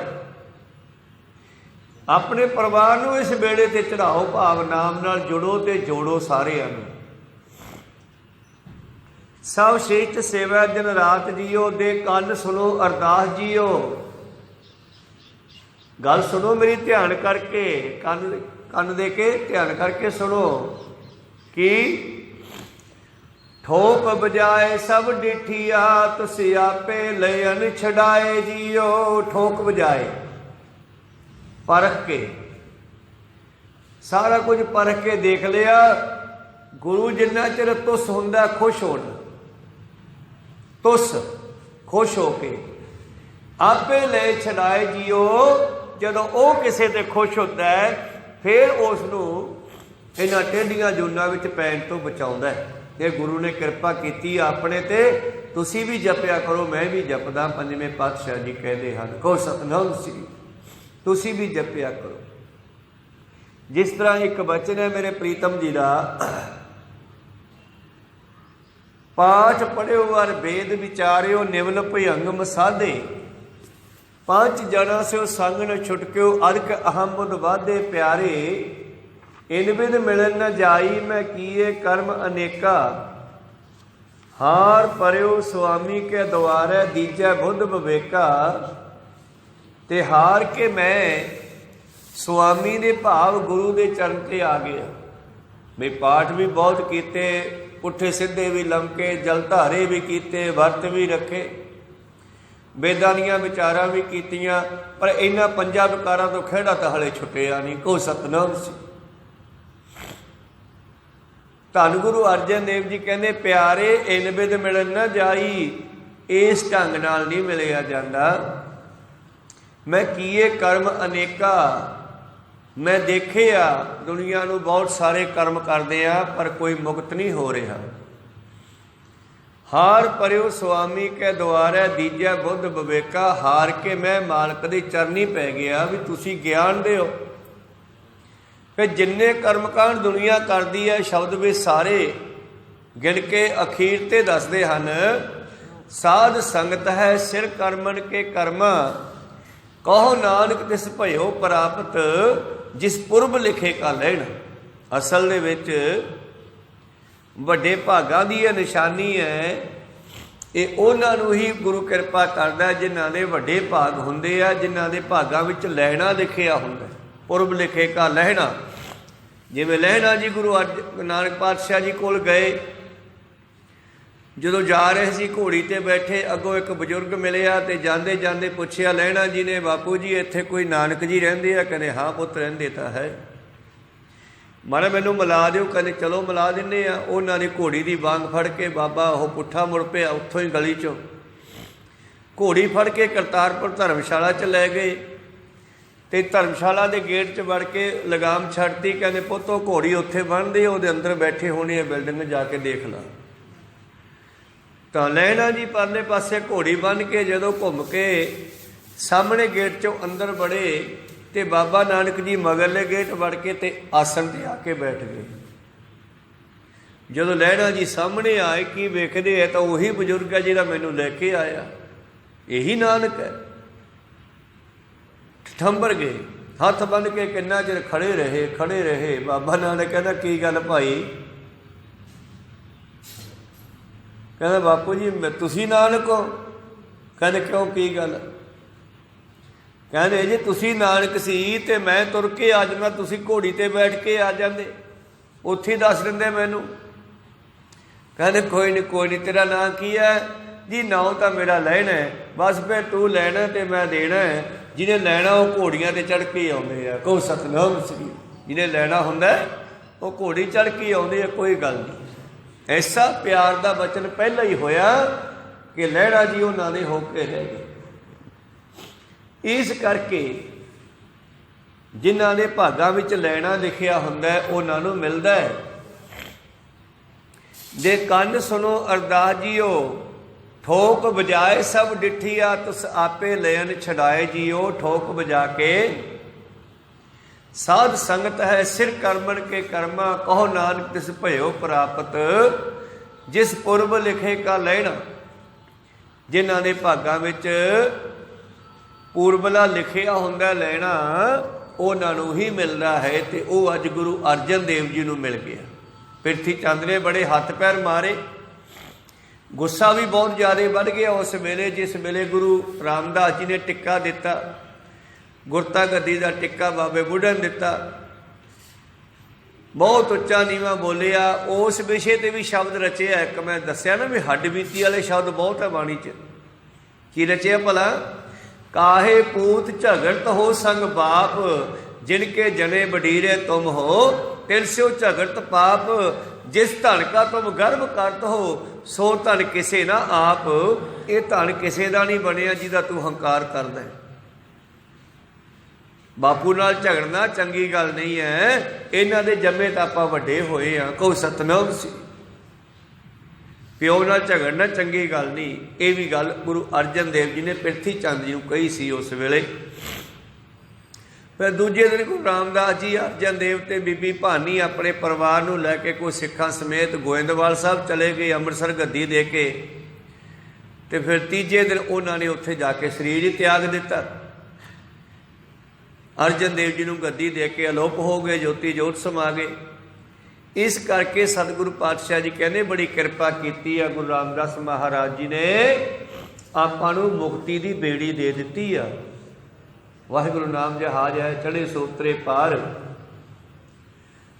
A: ਆਪਣੇ ਪਰਿਵਾਰ ਨੂੰ ਇਸ ਬੇੜੇ 'ਤੇ ਚੜ੍ਹਾਓ, ਭਾਵ ਨਾਮ ਨਾਲ ਜੁੜੋ ਤੇ ਜੋੜੋ ਸਾਰਿਆਂ ਨੂੰ। ਸਭ ਸ੍ਰੇਸ਼ਟ ਸੇਵਾ ਦਿਨ ਰਾਤ ਜੀਓ, ਦੇ ਕੰਨ ਸੁਣੋ ਅਰਦਾਸ ਜੀਓ। ਗੱਲ ਸੁਣੋ ਮੇਰੀ ਧਿਆਨ ਕਰਕੇ, ਕੰਨ ਦੇ ਕੇ ਧਿਆਨ ਕਰਕੇ ਸੁਣੋ। ਕੀ ਠੋਕ ਵਜਾਏ ਸਭ ਡਿਠੀਆ, ਤੁਸੀਂ ਆਪੇ ਲयन ਛਡਾਏ ਜੀਓ। ਠੋਕ ਵਜਾਏ, ਪਰਖ ਕੇ, ਸਾਰਾ ਕੁਝ ਪਰਖ ਕੇ ਦੇਖ ਲਿਆ। ਗੁਰੂ ਜਿੰਨਾ ਚਿਰ ਤੁਸ ਹੁੰਦਾ, ਖੁਸ਼ ਹੋਣਾ, ਤੁਸ ਖੁਸ਼ ਹੋ ਕੇ ਆਪੇ ਲੈ ਛਡਾਏ ਜੀਓ। ਜਦੋਂ ਉਹ ਕਿਸੇ ਤੇ ਖੁਸ਼ ਹੁੰਦਾ ਹੈ, ਫਿਰ ਉਸ ਨੂੰ ਇਹਨਾਂ ਟੇਢੀਆਂ ਜੂਨਾਂ ਵਿੱਚ ਪੈਣ ਤੋਂ ਬਚਾਉਂਦਾ ਹੈ। ਇਹ ਗੁਰੂ ਨੇ ਕਿਰਪਾ ਕੀਤੀ ਆਪਣੇ ਤੇ। ਤੁਸੀਂ ਵੀ ਜਪਿਆ ਕਰੋ, ਮੈਂ ਵੀ ਜਪਦਾ। ਪੰਜਵੇਂ ਪਾਤਸ਼ਾਹ ਜੀ ਕਹਿੰਦੇ ਹਨ, ਕਹੋ ਸਤਿਨਾਮ ਸ੍ਰੀ, ਤੁਸੀਂ ਵੀ ਜਪਿਆ ਕਰੋ। ਜਿਸ ਤਰ੍ਹਾਂ ਇੱਕ ਬਚਨ ਹੈ ਮੇਰੇ ਪ੍ਰੀਤਮ ਜੀ ਦਾ, ਪਾਠ ਪੜਿਓ ਅਰ ਵੇਦ ਵਿਚਾਰਿਓ, ਨਿਵਲ ਭਯੰਗਮ ਸਾਧੇ। ਪੰਜ ਜਣਾ ਸਿਓ ਸੰਗ ਨ ਛੁਟਕਿਓ, ਅਦਕ ਅਹਮ ਬੁੱਧ ਵਾਧੇ ਪਿਆਰੇ। ਇਨ ਬਿਨ ਮਿਲਨ ਨ ਜਾਈ, ਮੈਂ ਕੀਏ ਕਰਮ ਅਨੇਕਾ। ਹਾਰ ਪਰਿਓ ਸੁਆਮੀ ਕੇ ਦੁਆਰੇ, ਦੀਜੈ ਬੁੱਧ ਵਿਵੇਕਾ। ਤੇ ਹਾਰ ਕੇ ਮੈਂ ਸੁਆਮੀ ਦੇ ਭਾਵ ਗੁਰੂ ਦੇ ਚਰਨ ਤੇ ਆ ਗਿਆ। ਮੈਂ ਪਾਠ ਵੀ ਬਹੁਤ ਕੀਤੇ, ਪੁੱਠੇ ਸਿੱਧੇ ਵੀ ਲੰਕੇ, ਜਲ ਧਾਰੇ ਵੀ ਕੀਤੇ, ਵਰਤ ਵੀ ਰੱਖੇ, ਵੇਦਾਂ ਦੀਆਂ ਵਿਚਾਰਾਂ ਵੀ ਕੀਤੀਆਂ, ਪਰ ਇਹਨਾਂ ਪੰਜਾਂ ਵਿਕਾਰਾਂ ਤੋਂ ਖਿਹੜਾ ਤਾਂ ਹਲੇ ਛੁੱਟਿਆ ਨਹੀਂ। ਕਹੋ ਸਤਿਨਾਮ ਸੀ। ਧੰਨ ਗੁਰੂ ਅਰਜਨ ਦੇਵ ਜੀ ਕਹਿੰਦੇ, ਪਿਆਰੇ ਇਨ ਬਿਦ ਮਿਲਣ ਨਾ ਜਾਈ। ਇਸ ਢੰਗ ਨਾਲ ਨਹੀਂ ਮਿਲਿਆ ਜਾਂਦਾ। ਮੈਂ ਕੀਏ ਕਰਮ ਅਨੇਕਾ। ਮੈਂ ਦੇਖਿਆ ਦੁਨੀਆ ਨੂੰ, ਬਹੁਤ ਸਾਰੇ ਕਰਮ ਕਰਦੇ ਆ, ਪਰ ਕੋਈ ਮੁਕਤ ਨਹੀਂ ਹੋ ਰਿਹਾ। ਹਾਰ ਪਰਿਓ ਸੁਆਮੀ ਕੇ ਦੁਆਰੇ, ਦੀਜੈ ਬੁੱਧ ਵਿਵੇਕਾ। ਹਾਰ ਕੇ ਮੈਂ ਮਾਲਕ ਦੇ ਚਰਨੀ ਪੈ ਗਿਆ ਵੀ ਤੁਸੀਂ ਗਿਆਨ ਦਿਓ। ਕਿ ਜਿੰਨੇ ਕਰਮਕਾਂਡ ਦੁਨੀਆ ਕਰਦੀ ਹੈ, ਸ਼ਬਦ ਵਿੱਚ ਸਾਰੇ ਗਿਣ ਕੇ ਅਖੀਰ ਤੇ ਦੱਸਦੇ ਹਨ, ਸਾਧ ਸੰਗਤ ਹੈ ਸਿਰ ਕਰਮਨ ਕੇ ਕਰਮਾ। ਕਹੋ ਨਾਨਕ ਤਿਸ ਭਇਓ ਪ੍ਰਾਪਤ, ਜਿਸ ਪੁਰਬ ਲਿਖੇ ਕਾ ਲੈਣ। ਅਸਲ ਦੇ ਵਿੱਚ ਵੱਡੇ ਭਾਗਾਂ ਦੀ ਇਹ ਨਿਸ਼ਾਨੀ ਹੈ। ਇਹ ਉਹਨਾਂ ਨੂੰ ਹੀ ਗੁਰੂ ਕਿਰਪਾ ਕਰਦਾ ਜਿਨ੍ਹਾਂ ਦੇ ਵੱਡੇ ਭਾਗ ਹੁੰਦੇ ਆ, ਜਿਨ੍ਹਾਂ ਦੇ ਭਾਗਾਂ ਵਿੱਚ ਲੈਣਾ ਲਿਖਿਆ ਹੁੰਦਾ। ਪੁਰਬ ਲਿਖੇ ਕਾ ਲਹਿਣਾ। ਜਿਵੇਂ ਲਹਿਣਾ ਜੀ ਗੁਰੂ ਨਾਨਕ ਪਾਤਸ਼ਾਹ ਜੀ ਕੋਲ ਗਏ, ਜਦੋਂ ਜਾ ਰਹੇ ਸੀ ਘੋੜੀ ਤੇ ਬੈਠੇ, ਅੱਗੋਂ ਇੱਕ ਬਜ਼ੁਰਗ ਮਿਲਿਆ ਤੇ ਜਾਂਦੇ ਜਾਂਦੇ ਪੁੱਛਿਆ ਲਹਿਣਾ ਜੀ ਨੇ, ਬਾਪੂ ਜੀ ਇੱਥੇ ਕੋਈ ਨਾਨਕ ਜੀ ਰਹਿੰਦੇ ਆ? ਕਹਿੰਦੇ ਹਾਂ ਪੁੱਤ, ਰਹਿੰਦੇ ਤਾਂ ਹੈ। ਮਾੜਾ ਮੈਨੂੰ ਮਿਲਾ ਦਿਓ। ਕਹਿੰਦੇ ਚਲੋ ਮਿਲਾ ਦਿੰਦੇ ਆ। ਉਹਨਾਂ ਨੇ ਘੋੜੀ ਦੀ ਵਾਂਗ ਫੜ ਕੇ, ਬਾਬਾ ਉਹ ਪੁੱਠਾ ਮੁੜ ਪਿਆ, ਉੱਥੋਂ ਹੀ ਗਲੀ 'ਚੋਂ ਘੋੜੀ ਫੜ ਕੇ ਕਰਤਾਰਪੁਰ ਧਰਮਸ਼ਾਲਾ 'ਚ ਲੈ ਗਏ ਤੇ ਧਰਮਸ਼ਾਲਾ ਦੇ ਗੇਟ 'ਚ ਵੜ ਕੇ ਲਗਾਮ ਛੱਡਤੀ। ਕਹਿੰਦੇ ਪੁੱਤ ਉਹ ਘੋੜੀ ਉੱਥੇ ਬੰਨ੍ਹਦੀ, ਉਹਦੇ ਅੰਦਰ ਬੈਠੇ ਹੋਣੀ ਹੈ ਬਿਲਡਿੰਗ, ਜਾ ਕੇ ਦੇਖ ਲਾ। ਤਾਂ ਲਹਿਣਾ ਜੀ ਪਰਲੇ ਪਾਸੇ ਘੋੜੀ ਬੰਨ੍ਹ ਕੇ ਜਦੋਂ ਘੁੰਮ ਕੇ ਸਾਹਮਣੇ ਗੇਟ 'ਚੋਂ ਅੰਦਰ ਵੜੇ ਤੇ ਬਾਬਾ ਨਾਨਕ ਜੀ ਮਗਰਲੇ ਗੇਟ ਵੜ ਕੇ ਤੇ ਆਸਣ ਤੇ ਆ ਕੇ ਬੈਠ ਗਏ। ਜਦੋਂ ਲਹਿਣਾ ਜੀ ਸਾਹਮਣੇ ਆਏ, ਕੀ ਵੇਖਦੇ ਹੈ ਤਾਂ ਉਹੀ ਬਜ਼ੁਰਗ ਹੈ ਜਿਹੜਾ ਮੈਨੂੰ ਲੈ ਕੇ ਆਇਆ, ਇਹੀ ਨਾਨਕ ਹੈ। ਠੰਬਰ ਗਏ, ਹੱਥ ਬੰਨ੍ਹ ਕੇ ਕਿੰਨਾ ਚਿਰ ਖੜੇ ਰਹੇ। ਬਾਬਾ ਨਾਨਕ ਕਹਿੰਦਾ ਕੀ ਗੱਲ ਭਾਈ? ਕਹਿੰਦਾ ਬਾਪੂ ਜੀ ਤੁਸੀਂ ਨਾਨਕ ਹੋ? ਕਹਿੰਦੇ ਕਿਉਂ, ਕੀ ਗੱਲ? ਕਹਿੰਦੇ ਜੇ ਤੁਸੀਂ ਨਾਨਕ ਸੀ ਤੇ ਮੈਂ ਤੁਰ ਕੇ ਆ ਜਾਂਦਾ, ਤੁਸੀਂ ਘੋੜੀ ਤੇ ਬੈਠ ਕੇ ਆ ਜਾਂਦੇ, ਉੱਥੇ ਦੱਸ ਦਿੰਦੇ ਮੈਨੂੰ। ਕਹਿੰਦੇ ਕੋਈ ਨਹੀਂ, ਤੇਰਾ ਨਾਂ ਕੀ ਹੈ? ਜੀ ਨਾਂ ਤਾਂ ਮੇਰਾ ਲੈਣਾ ਹੈ। ਬਸ ਫਿਰ ਤੂੰ ਲੈਣਾ ਤੇ ਮੈਂ ਦੇਣਾ ਹੈ। ਜਿਹਨੇ ਲੈਣਾ ਉਹ ਘੋੜੀਆਂ ਤੇ ਚੜ੍ਹ ਕੇ ਆਉਂਦੇ ਆ। ਕਹੋ ਸਤਿਨਾਮ ਸ੍ਰੀ। ਜਿਹਨੇ ਲੈਣਾ ਹੁੰਦਾ ਉਹ ਘੋੜੀ ਚੜ੍ਹ ਕੇ ਆਉਂਦੇ ਆ, ਕੋਈ ਗੱਲ ਨਹੀਂ। ਐਸਾ ਪਿਆਰ ਦਾ ਬਚਨ ਪਹਿਲਾਂ ਹੀ ਹੋਇਆ ਕਿ ਲਹਿਣਾ ਜੀ ਉਹਨਾਂ ਦੇ ਹੋ ਕੇ ਰਹਿ ਗਏ। ਇਸ ਕਰਕੇ ਜਿਨ੍ਹਾਂ ਦੇ ਭਾਗਾਂ ਵਿੱਚ ਲੈਣਾ ਲਿਖਿਆ ਹੁੰਦਾ ਉਹਨਾਂ ਨੂੰ ਮਿਲਦਾ ਹੈ। ਜੇ ਕੰਨ ਸੁਣੋ ਅਰਦਾਸ ਜੀਓ, ਠੋਕ ਵਜਾਏ ਸਭ ਡਿਠੀਆ, ਤੁਸ ਆਪੇ ਲयन ਛਡਾਏ ਜੀਓ। ਠੋਕ ਵਜਾ ਕੇ ਸਾਧ ਸੰਗਤ ਹੈ ਸਿਰ ਕਰਮਨ ਕੇ ਕਰਮਾ। ਕਹੋ ਨਾਨਕ ਤਿਸ ਭਇਓ ਪ੍ਰਾਪਤ, ਜਿਸ ਪੁਰਬ ਲਿਖੇ ਕਾ ਲੈਣਾ। ਜਿਨ੍ਹਾਂ ਦੇ ਭਾਗਾਂ ਵਿੱਚ ਪੂਰਬਲਾ ਲਿਖਿਆ ਹੁੰਦਾ ਲੈਣਾ, ਉਹਨਾਂ ਨੂੰ ਹੀ ਮਿਲਦਾ ਹੈ। ਤੇ ਉਹ ਅੱਜ ਗੁਰੂ ਅਰਜਨ ਦੇਵ ਜੀ ਨੂੰ ਮਿਲ ਗਿਆ। ਪ੍ਰਿਥੀ ਚੰਦ ਨੇ ਬੜੇ ਹੱਥ ਪੈਰ ਮਾਰੇ, गुस्सा भी बहुत ज़्यादा बढ़ गया उस वेले जिस वेले गुरु रामदास जी ने टिक्का दिता, गुरता गद्दी का टिक्का बाबे बुढ़े ने दिता, बहुत उच्चा नीवा बोलिया। उस विषय ते भी शब्द रचिया। एक मैं दसिया ना भी हड्ड बीती वाले शब्द बहुत है बाणी च। की रचिया भला? काहे पूत झगड़त हो संग बाप, जिनके जने बडीरे तुम हो, तिल स्यो झगड़त पाप। जिस धन का तुम गर्व करत हो, सो धन किसे ना आप। ये धन किसे दा नहीं बनिया जिहदा तू हंकार करदा है। बापू नाल झगड़ना चंगी गल नहीं है। इन्हां दे जम्मे तां आपां वड्डे होए आ, कोई सतनाम सी। प्यो नाल झगड़ना चंगी गल नहीं। ये भी गल गुरु अर्जन देव जी ने पिरथी चंद जी नूं कही सी उस वेले। फिर दूजे दिन गुरु रामदास जी अर्जन देव ते बीबी भानी अपने परिवार नूं लैके कोई सिखां समेत गोइंदवाल साहब चले गए अंमृतसर गद्दी दे के। ते फिर तीजे दिन उन्होंने उत्थे जाके शरीर ही त्याग दिता। अर्जन देव जी नूं गद्दी दे के अलोप हो गए, ज्योति जोत समा गए। इस करके सतगुरु पातशाह जी कहने बड़ी कृपा की है गुरु रामदास महाराज जी ने आपां नूं मुक्ति की बेड़ी दे दी है। वाहिगुरु नाम जहाज है चढ़े सोतरे पार,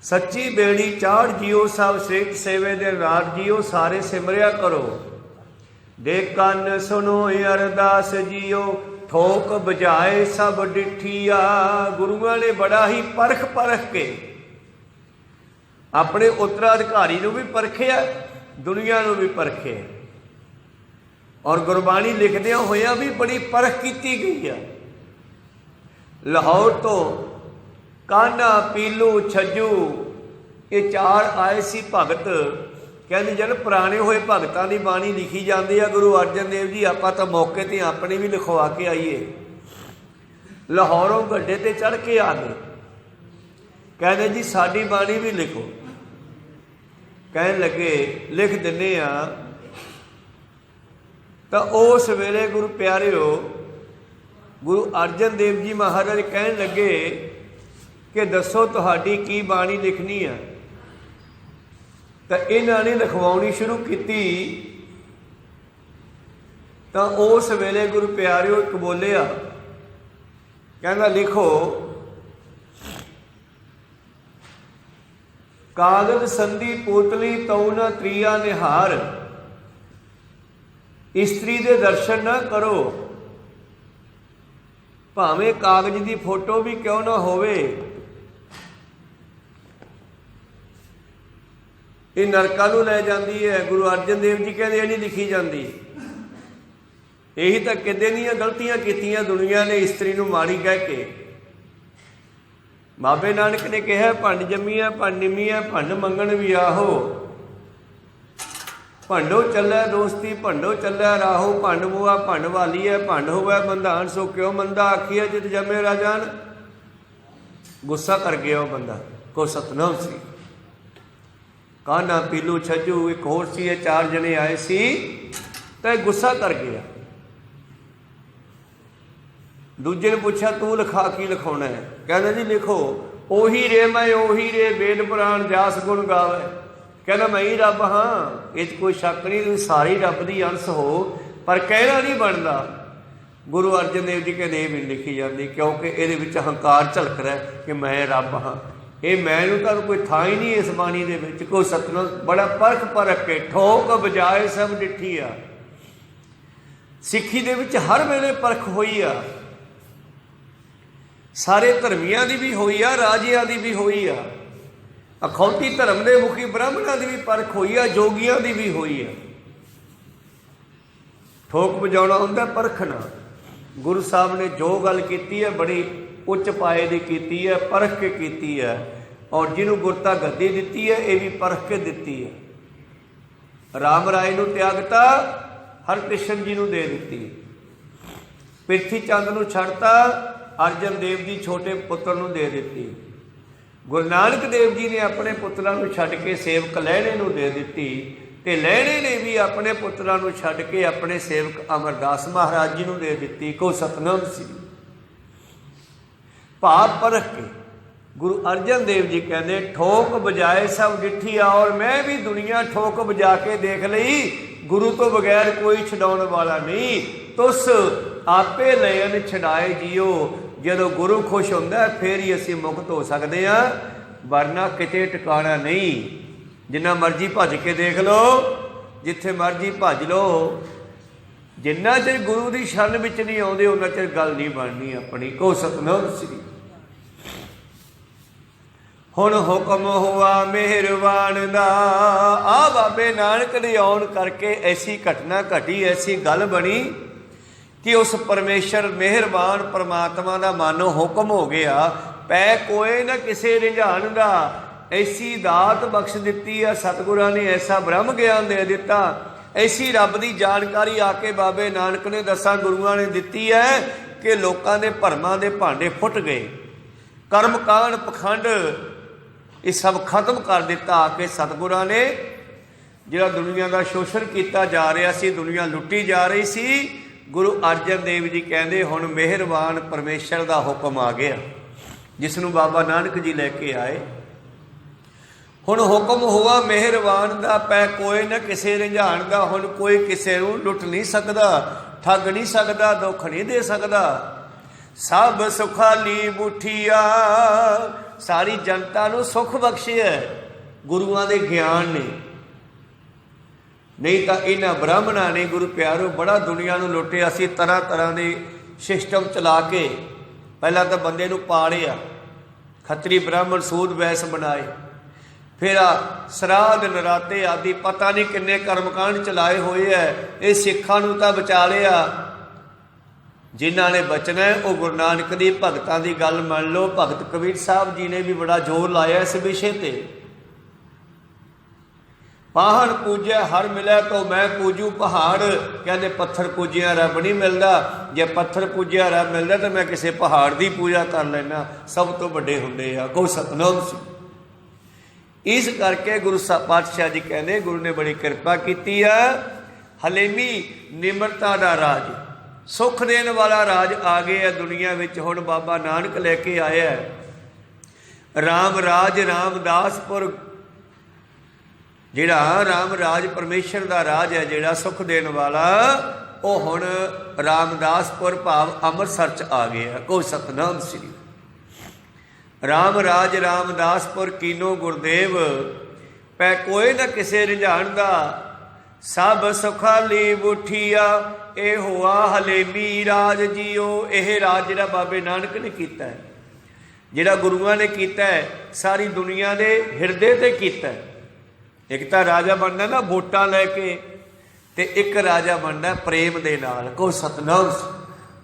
A: सच्ची बेड़ी चाड़ जियो सब श्रेष्ठ सेवे दे रात जियो, सारे सिमरिया करो दे कन सुनो अरदास जियो, ठोक बजाए सब डिठिया। गुरुआं ने बड़ा ही परख परख के अपने उत्तराधिकारी नूं भी परखिया, दुनिया नूं भी परखे, और गुरबाणी लिखदियां होइयां भी बड़ी परख की गई है। लाहौर तो कान्हा पीलू छज्जू ये चार आए सी भगत। कहते जन पुराने हुए भगतां की बाणी लिखी जाती है। गुरु अर्जन देव जी आपां तां मौके ते अपनी भी लिखवा के आईए। लाहौरों गड्ढे ते चढ़ के आ गए, कहते जी साडी बाणी भी लिखो। कहन लगे लिख दिने आ। तो उस वेले गुरु प्यारिओ गुरु अर्जन देव जी महाराज कहन लगे कि दसो तुहाडी की बाणी लिखनी है। तो इन्होंने लिखवाउणी शुरू की। तो उस वेले गुरु प्यारिओ एक बोलिया, कहना लिखो कागज संधि पोतली तऊ न त्रिया निहार, इस्त्री दे दर्शन न करो, भावें कागज की फोटो भी क्यों ना होवे। ये नरकां नूं लै जाती है। गुरु अर्जन देव जी कहते नहीं लिखी जाती। यही तो कितने दियां गलतियां कीतियां दुनिया ने इस्त्री नूं माड़ी कह के। बाबे नानक ने कहा भंड जम्मीआ भंड निमीआ भंड मंगण भी आहो, भंडो चलै दोस्ती भंडो चलै राहो, भंड मुआ भंड वाली है भंड होवै बंधान, सो क्यों मंदा आखिया जित जमे राजान। गुस्सा कर गया वह बंदा, को सतनाम सी। कान्हा पीलू छज्जू एक होर सी, ये चार जने आए सी तो गुस्सा कर गया। दूजे ने पूछा तू लिखा की लिखाउणा है? कहना जी लिखो ओही रे मैं ओही रे वेद पुराण जास गुण गावे। कहना मैं ही रब हाँ, ये कोई शक नहीं, तुम सारी रब की अंश हो, पर कहना नहीं बनता। गुरु अर्जन देव जी कहते भी लिखी जाती, क्योंकि ये हंकार झलक रहा है कि मैं रब हाँ। ये मैनू तो कोई थां ही नहीं इस बाणी दे विच। कोई सतनाम बड़ा परख परख के ठोक बजाए सब डिठी आ। सिੱਖੀ दे विच हर वेले परख होई आ। सारे धर्मियां की भी हुई आ, राजियां की भी हुई आ, अखौती धर्म के मुखी ब्राह्मणों की भी परख हुई आ, जोगियां की भी हुई आ। ठोक बजाना हुंदा परखना। गुरु साहब ने जो गल की है बड़ी उच्च पाए की की है, परख के की है, और जिन्हों गुरता गद्दी दी है ये भी परख के दी है। राम राय नूं त्यागता, हरकृष्ण जी नूं दे दी, पिरथी चंद नूं छड्डता, अर्जन देव जी छोटे पुत्र नूं दे दी। गुरु नानक देव जी ने अपने पुत्रां नूं छड्ड के सेवक लहणे नूं दे दी, ते लहणे ने भी अपने पुत्रां नूं छड्ड के अपने सेवक अमरदास महाराज जी नूं दे दी। को सतनाम सी। भाव परख के गुरु अर्जन देव जी कहते ठोक बजाए सब डिठी, और मैं भी दुनिया ठोक बजा के देख लई, गुरु तो बगैर कोई छडाउण वाला नहीं। तुस आपे लयन छडाए जियो। ਜਦੋਂ गुरु खुश ਹੁੰਦਾ फिर ही ਅਸੀਂ मुक्त हो सकते हैं, वरना किते टिकाणा नहीं। जिन्ना मर्जी भज के देख लो, जिथे मर्जी भज लो, जिन्ना चिर गुरु की शरण विच नहीं आउंदे उन्ना चिर गल नहीं बननी अपनी। को सतनाम श्री। हुण हुक्म हुआ मेहरबान दा। आ बाबे नानक दे आउण करके ऐसी घटना घटी, ऐसी गल बनी कि उस परमेश्वर मेहरबान परमात्मा का मानो हुक्म हो गया, पै कोई ना किसी रिझान का। ऐसी दात बख्श दी है सतगुरां ने, ऐसा ब्रह्म ज्ञान दे दिता, ऐसी रब की जानकारी आके बाबे नानक ने 10 गुरुआं ने दी है कि लोगों के भरमां के भांडे फुट गए। कर्म कांड पखंड ये सब खत्म कर दिता आके सतगुरां ने। जिहड़ा दुनिया का शोषण किया जा रहा सी, दुनिया लुटी जा रही सी, गुरु अर्जन देव जी कहते हुण मेहरबान परमेश्वर का हुक्म आ गया, जिसनों बाबा नानक जी लैके आए। हुण हुक्म हुआ मेहरबान का, पै कोई न किसी रिझान का। हुण कोई किसी नूं लुट नहीं सकता, ठग नहीं सकता, दुख नहीं दे सकता। सब सुखाली मुठिया। सारी जनता नूं सुख बख्शिया गुरुआं दे ज्ञान ने। नहीं तो इन्हां ब्राह्मणां ने गुरु प्यारो बड़ा दुनिया नूं लुटिया सी, तरह तरह के सिस्टम चला के। पहला तो बंदे नूं पाड़िया, खतरी ब्राह्मण सूद वैस बनाए, फिर श्राद्ध नराते आदि पता नहीं किन्ने कर्मकांड चलाए हुए है। ये सिखां नूं तां बचा लिया। जिन्हां ने बचना है वो गुरु नानक दी भगतां दी गल मान लो। भगत कबीर साहब जी ने भी बड़ा जोर लाया इस विषय पर। पाहन पूजै हर मिलै तो मैं पूजू पहाड़। कहते पत्थर पूजिया रब नहीं मिलता, जे पत्थर पूजिया रब मिलता तो मैं किसी पहाड़ की पूजा कर लेना, सब तो बड़े होंगे आ। को सतनाम सिंह। इस करके गुरु पातशाह जी कहते गुरु ने बड़ी कृपा की है। हलेमी निमरता का राज, सुख देने वाला राज आ गया दुनिया में। हुण बाबा नानक लैके आया राम राज रामदासपुर। जिहड़ा राम राज परमेश्वर का राज है, जिहड़ा सुख देने वाला, वो हुण रामदासपुर भाव अमृतसर च आ गया। को सतनाम श्री। राम राज रामदासपुर कीनो गुरदेव, पै कोई न किसी रिझान का। सब सुखाली बुठिया। ये हुआ हलेमी राज जियो। यह राज जिहड़ा बाबे नानक ने कीता है, जिहड़ा गुरुआं ने कीता है, सारी दुनिया के हिरदे ते कीता है। एक तो राजा बनना ना वोटां लैके, ते एक राजा बनना प्रेम दे नाल। को सतनाम।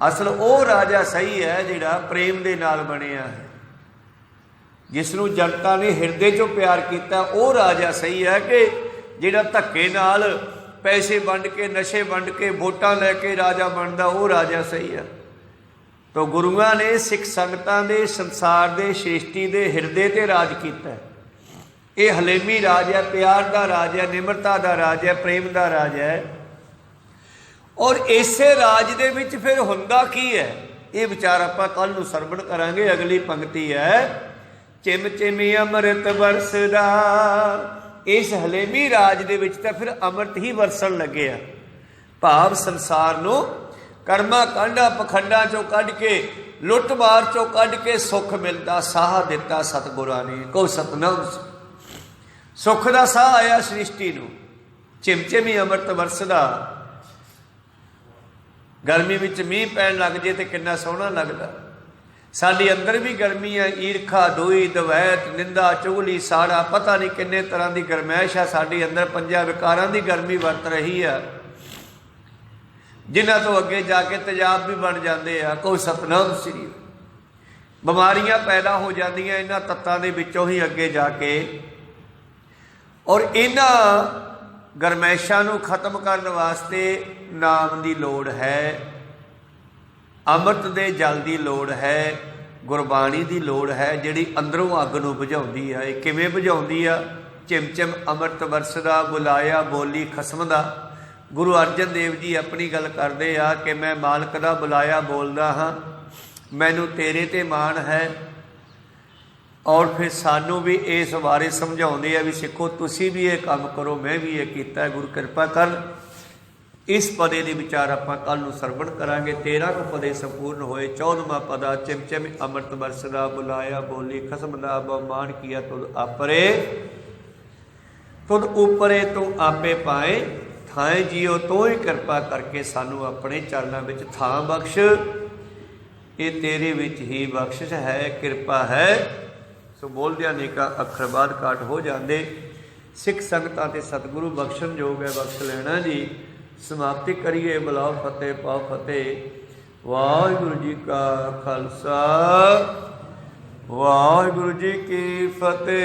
A: असल वो राजा सही है जिहड़ा प्रेम दे नाल बनिया है, जिसनों जनता ने हिरदे चों प्यार किया। वो राजा सही है कि जिहड़ा धक्के नाल पैसे वंड के, नशे वंड के, वोटां लैके राजा बनता, वो राजा सही है। तो गुरुआं ने सिख संगतां दे, संसार दे, सृष्टि दे हिरदे ते राज किया। ये हलेमी राज है, प्यार का राज है, निमरता का राज है, प्रेम का राज है। और इसे राज दे विच फिर हुंदा की है, ये विचार आपां कल नूं सरवण करांगे। अगली पंक्ति है, चिम चिम अमृत बरसदा। इस हलेमी राज दे विच तां फिर अमृत ही बरसन लगे आ। भाव संसार नूं कर्मां कांडां पखंडां चों कढ के, लुट मार चों कढ के सुख मिलदा, साह दिता सतगुरां ने। को सतनाम। सुख का साह आया सृष्टि नूं, चिमचिमी अमृत बरसदा। गर्मी में मीह पैन लग जाए तो कितना सोहना लगता। साडी अंदर भी गर्मी है, ईरखा, दोई, दवैत, निंदा, चुगली, साड़ा, पता नहीं किन्ने तरह की गरमैश है साडी अंदर। 5 विकारां की गर्मी वरत रही है, जिन्हां तो अगे जाके तेजाब भी बन जाते हैं। कोई सतनाम श्री। बीमारियां पैदा हो जांदियां इन्हां तत्तां दे विचों ही अगे जाके। और इन्हां गरमैशां नूं खत्म करने वास्ते नाम की लोड़ है, अमृत दे जल की लोड़ है, गुरबाणी की लोड़ है, जिहड़ी अंदरों अग नूं बुझाउंदी है। किवें बुझाउंदी आ? चिम अमृत बरसदा, बुलाया बोली खसम दा। गुरु अर्जन देव जी अपनी गल करते आ कि मैं मालक दा बुलाया बोलदा हाँ, मैनू तेरे ते मान है। और फिर सानू भी इस बारे समझाउंदे आ भी सिखो तुसी भी ये काम करो, मैं भी ये कीता है, गुरु कृपा कर। इस पदे के विचार आप कल नूं सरवण करांगे। 13 कुं पदे संपूर्ण होए। 14वां पदा चिम अमृत बरसदा बुलाया बोली खसम दा बहुमान किया तुद आपरे तुद उपरे तू आपे पाए थाए जियो तो ही कृपा करके सानू अपने चरणों में थां बख्श। ये तेरे विच ही बख्शिश है कृपा है। सो बोलदियां नेका अखर बाद काट हो जाते। सिख संगतां ते सतगुरु बख्शण योग है बख्श लेना जी। समाप्ति करिए। बुलाओ फतेह पाओ फतेह। वाहिगुरू जी का खालसा वाहिगुरू जी की फतेह।